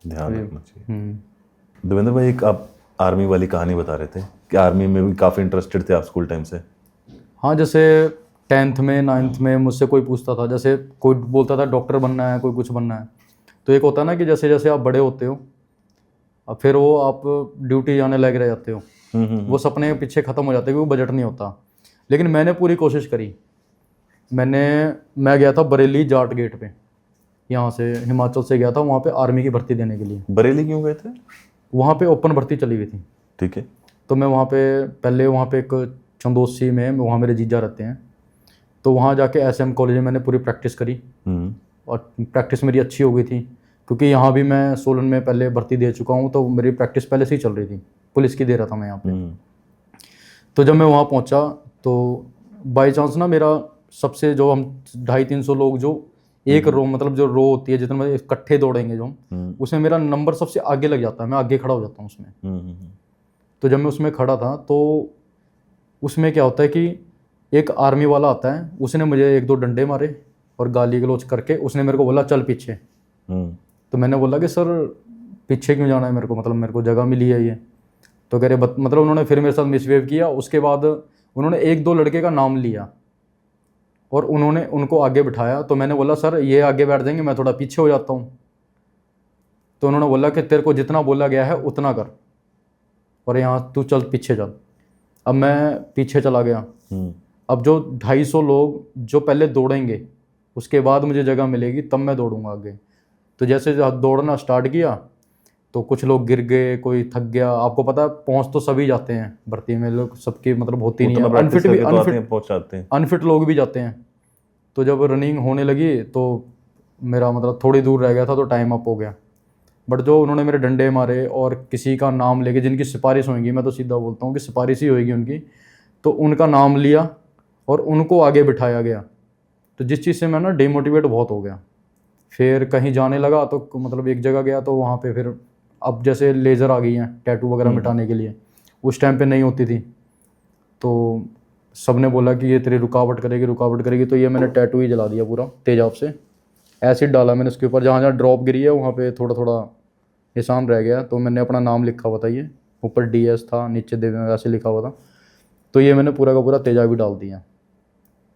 [SPEAKER 1] ध्यान रखना चाहिए। देवेंद्र भाई, एक आप आर्मी वाली कहानी बता रहे थे कि आर्मी में भी काफ़ी इंटरेस्टेड थे आप स्कूल टाइम से।
[SPEAKER 2] हाँ, जैसे 10th में 9th में मुझसे कोई पूछता था, जैसे कोई बोलता था डॉक्टर बनना है, कोई कुछ बनना है, तो एक होता है ना कि जैसे जैसे आप बड़े होते हो अब फिर वो आप ड्यूटी जाने लग रह जाते हो, वो सपने पीछे ख़त्म हो जाते हैं क्योंकि बजट नहीं होता। लेकिन मैंने पूरी कोशिश करी। मैं गया था बरेली जाट गेट पे, यहाँ से हिमाचल से गया था वहाँ पे आर्मी की भर्ती देने के लिए।
[SPEAKER 1] बरेली क्यों गए थे?
[SPEAKER 2] वहाँ पे ओपन भर्ती चली हुई थी।
[SPEAKER 1] ठीक है।
[SPEAKER 2] तो मैं वहाँ पे पहले वहाँ पे एक चंदोसी में, वहाँ मेरे जीजा रहते हैं, तो वहाँ जाके SM कॉलेज में मैंने पूरी प्रैक्टिस करी और प्रैक्टिस मेरी अच्छी हो गई थी क्योंकि यहाँ भी मैं सोलन में पहले भर्ती दे चुका हूँ, तो मेरी प्रैक्टिस पहले से ही चल रही थी, पुलिस की दे रहा था मैं यहाँ पे। तो जब मैं वहाँ पहुँचा तो बाई चांस ना मेरा सबसे जो हम 250-300 लोग जो एक रो, मतलब जो रो होती है जितना इकट्ठे दौड़ेंगे जो उसमें मेरा नंबर सबसे आगे लग जाता है, मैं आगे खड़ा हो जाता हूँ उसमें। तो जब मैं उसमें खड़ा था तो उसमें क्या होता है कि एक आर्मी वाला आता है, उसने मुझे 1-2 डंडे मारे और गाली गलौज करके उसने मेरे को बोला चल पीछे। तो मैंने बोला कि सर पीछे क्यों जाना है मेरे को, मतलब मेरे को जगह मिली है ये। तो कह रहे मतलब उन्होंने फिर मेरे साथ मिसबिहेव किया। उसके बाद उन्होंने 1-2 लड़के का नाम लिया और उन्होंने उनको आगे बिठाया। तो मैंने बोला सर ये आगे बैठ जाएंगे, मैं थोड़ा पीछे हो जाता हूँ। तो उन्होंने बोला कि तेरे को जितना बोला गया है उतना कर और यहाँ तू चल पीछे चल। अब मैं पीछे चला गया। अब जो 250 लोग जो पहले दौड़ेंगे उसके बाद मुझे जगह मिलेगी तब मैं दौड़ूंगा आगे। तो जैसे दौड़ना स्टार्ट किया तो कुछ लोग गिर गए, कोई थक गया। आपको पता है पहुंच तो सभी जाते हैं भर्ती में, लोग सबकी मतलब होती नहीं है, अनफिट भी अनफिट लोग भी जाते हैं। तो जब रनिंग होने लगी तो मेरा मतलब थोड़ी दूर रह गया था तो टाइम अप हो गया। बट जो उन्होंने मेरे डंडे मारे और किसी का नाम लेके, जिनकी सिफारिश होगी, मैं तो सीधा बोलता हूँ कि सिफारिश ही होगी उनकी, तो उनका नाम लिया और उनको आगे बिठाया गया। तो जिस चीज़ से मैं ना डिमोटिवेट बहुत हो गया। फिर कहीं जाने लगा तो मतलब एक जगह गया तो वहाँ पे फिर अब जैसे लेज़र आ गई हैं टैटू वगैरह मिटाने के लिए, उस टाइम पे नहीं होती थी। तो सब ने बोला कि ये तेरी रुकावट करेगी, तो ये मैंने टैटू ही जला दिया पूरा तेजाब से। एसिड डाला मैंने उसके ऊपर, जहाँ जहाँ ड्रॉप गिरी है वहाँ पे थोड़ा थोड़ा निशान रह गया। तो मैंने अपना नाम लिखा हुआ था, ये ऊपर DS था, नीचे देव ऐसे लिखा हुआ था। तो ये मैंने पूरा का पूरा तेजाब ही डाल दिया।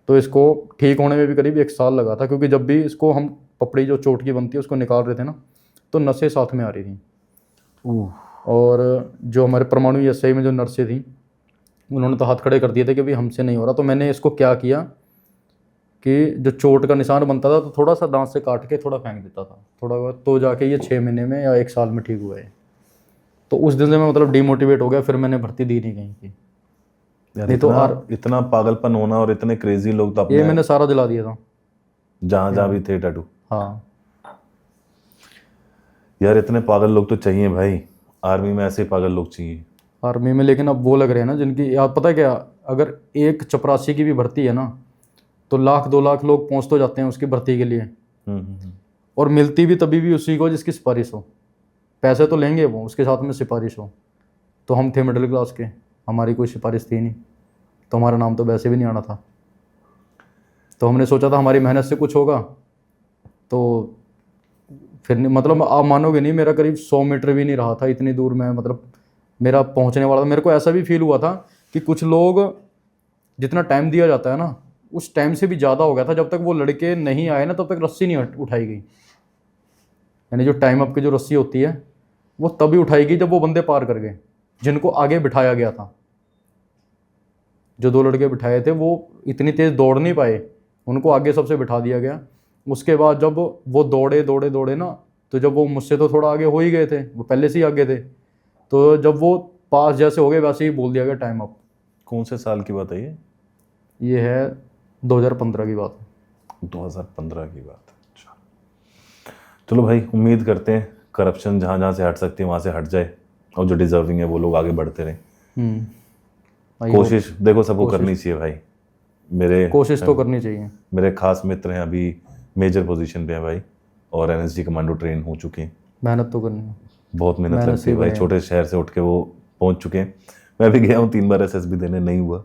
[SPEAKER 2] तो इसको ठीक होने में भी करीब 1 साल लगा था, क्योंकि जब भी इसको हम पपड़ी जो चोट की बनती है उसको निकाल रहे थे ना, तो नसें साथ में आ रही थी। और जो हमारे परमाणु SI में जो नर्सें थी उन्होंने तो हाथ खड़े कर दिए थे कि भाई हमसे नहीं हो रहा। तो मैंने इसको क्या किया कि जो चोट का निशान बनता था तो थोड़ा सा दांत से काट के थोड़ा फेंक देता था थोड़ा बहुत, तो जाके ये 6 महीने में या 1 साल में ठीक हुआ है। तो उस दिन से मैं मतलब डिमोटिवेट हो गया, फिर मैंने भर्ती दी नहीं कहीं की। नहीं तो
[SPEAKER 1] इतना पागलपन होना और इतने क्रेजी लोग तो
[SPEAKER 2] ये मैंने सारा जला दिया था
[SPEAKER 1] जहाँ जहाँ भी थे टैटू।
[SPEAKER 2] हाँ
[SPEAKER 1] यार इतने पागल लोग तो चाहिए भाई, आर्मी में ऐसे पागल लोग चाहिए
[SPEAKER 2] आर्मी में। लेकिन अब वो लग रहे हैं ना जिनकी, आप पता है क्या, अगर एक चपरासी की भी भर्ती है ना तो 1-2 लाख लोग पहुंच तो जाते हैं उसकी भर्ती के लिए। और मिलती भी तभी भी उसी को जिसकी सिफारिश हो। पैसे तो लेंगे वो, उसके साथ में सिफारिश हो। तो हम थे मिडिल क्लास के, हमारी कोई सिफारिश थी नहीं, तो हमारा नाम तो वैसे भी नहीं आना था। तो हमने सोचा था हमारी मेहनत से कुछ होगा। तो फिर मतलब आप मानोगे नहीं, मेरा करीब 100 मीटर भी नहीं रहा था इतनी दूर में मतलब मेरा पहुंचने वाला था। मेरे को ऐसा भी फील हुआ था कि कुछ लोग, जितना टाइम दिया जाता है ना उस टाइम से भी ज़्यादा हो गया था। जब तक वो लड़के नहीं आए ना तब तक रस्सी नहीं उठाई गई। यानी जो टाइम अप की जो रस्सी होती है वो तभी उठाई गई जब वो बंदे पार कर गए जिनको आगे बिठाया गया था। जो 2 लड़के बिठाए थे वो इतनी तेज़ दौड़ नहीं पाए, उनको आगे सबसे बिठा दिया गया। उसके बाद जब वो दौड़े ना, तो जब वो मुझसे तो थोड़ा आगे हो ही गए थे, वो पहले से ही आगे थे, तो जब वो पास जैसे हो गए वैसे ही बोल दिया गया टाइम अप।
[SPEAKER 1] कौन से साल की बात है
[SPEAKER 2] ये है 2015 की बात।
[SPEAKER 1] 2015 की बात। अच्छा चलो भाई, उम्मीद करते हैं करप्शन जहाँ जहाँ से हट सकती है वहाँ से हट जाए और जो डिजर्विंग है वो लोग आगे बढ़ते रहें। कोशिश देखो सबको करनी चाहिए भाई। मेरे
[SPEAKER 2] कोशिश तो करनी चाहिए।
[SPEAKER 1] मेरे खास मित्र हैं अभी मेजर पोजीशन पे हैं भाई, और NSG कमांडो ट्रेन हो चुके हैं।
[SPEAKER 2] मेहनत तो करनी है,
[SPEAKER 1] बहुत मेहनत लगती है भाई। छोटे शहर से उठ के वो पहुंच चुके हैं। मैं भी गया हूँ 3 बार एसएसबी देने, नहीं हुआ।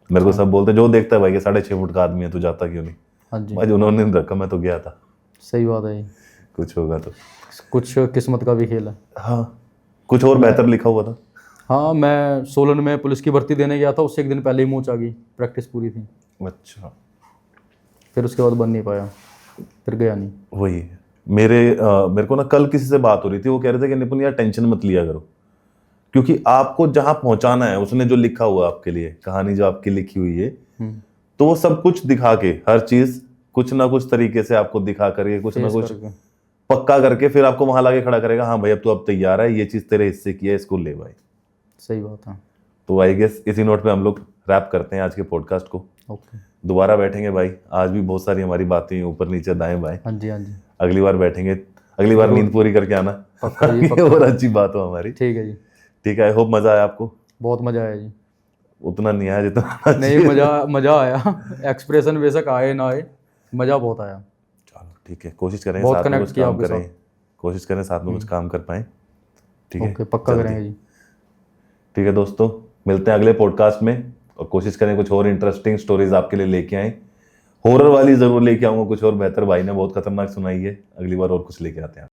[SPEAKER 1] मेरे को सब बोलते जो देखता है भाई ये 6.5 फुट का आदमी है, तू जाता क्यों नहीं?
[SPEAKER 2] हाँ जी,
[SPEAKER 1] भाई उन्होंने नहीं रखा, मैं तो गया था।
[SPEAKER 2] सही बात है।
[SPEAKER 1] कुछ होगा तो
[SPEAKER 2] कुछ किस्मत का भी खेल है।
[SPEAKER 1] हाँ, कुछ और बेहतर लिखा हुआ था।
[SPEAKER 2] हाँ, मैं सोलन में पुलिस की भर्ती देने गया था, उससे एक दिन पहले ही मूंछ आ गई, प्रैक्टिस पूरी थी।
[SPEAKER 1] अच्छा,
[SPEAKER 2] फिर उसके बाद बन नहीं पाया, फिर गया नहीं।
[SPEAKER 1] वही मेरे को ना कल किसी से बात हो रही थी, वो कह रहे थे कि निपुण यार टेंशन मत लिया करो, क्योंकि आपको जहां पहुंचाना है उसने जो लिखा हुआ आपके लिए, कहानी जो आपकी लिखी हुई है, तो वो सब कुछ दिखा के, हर चीज कुछ ना कुछ तरीके से आपको दिखा करके, कुछ ना कुछ पक्का करके फिर आपको वहां लाके खड़ा करेगा। हाँ भाई अब तू अब तैयार है, ये चीज तेरे हिस्से की है, इसको ले भाई।
[SPEAKER 2] सही बात है।
[SPEAKER 1] तो आई गेस इसी नोट पे हम लोग रैप करते हैं आज के पॉडकास्ट को।
[SPEAKER 2] ओके,
[SPEAKER 1] दोबारा बैठेंगे भाई, आज भी बहुत सारी हमारी बातें ऊपर नीचे दाएं बाएं।
[SPEAKER 2] हाँ जी, हाँ जी,
[SPEAKER 1] अगली बार बैठेंगे, अगली बार नींद पूरी करके आना,
[SPEAKER 2] पक्का जी,
[SPEAKER 1] ये और अच्छी बात हो हमारी।
[SPEAKER 2] ठीक है जी।
[SPEAKER 1] ठीक है, आई होप मजा आया आपको।
[SPEAKER 2] बहुत मजा आया जी।
[SPEAKER 1] उतना नहीं आया जितना
[SPEAKER 2] नहीं, मजा आया। एक्सप्रेशन बेशक आए ना आए, मजा बहुत आया।
[SPEAKER 1] चलो ठीक है, कोशिश करें
[SPEAKER 2] बहुत
[SPEAKER 1] साथ में
[SPEAKER 2] कनेक्ट
[SPEAKER 1] कुछ
[SPEAKER 2] किया
[SPEAKER 1] काम
[SPEAKER 2] आपके
[SPEAKER 1] करें, कोशिश करें साथ में कुछ काम कर पाए। ठीक है,
[SPEAKER 2] ओके, पक्का
[SPEAKER 1] जल्दी।
[SPEAKER 2] करेंगे जी।
[SPEAKER 1] ठीक है दोस्तों, मिलते हैं अगले पॉडकास्ट में, और कोशिश करें कुछ और इंटरेस्टिंग स्टोरीज आपके लिए लेके आए। हॉरर वाली जरूर लेके आऊंगा कुछ और बेहतर, भाई ने बहुत खतरनाक सुनाई है, अगली बार और कुछ लेके आते हैं।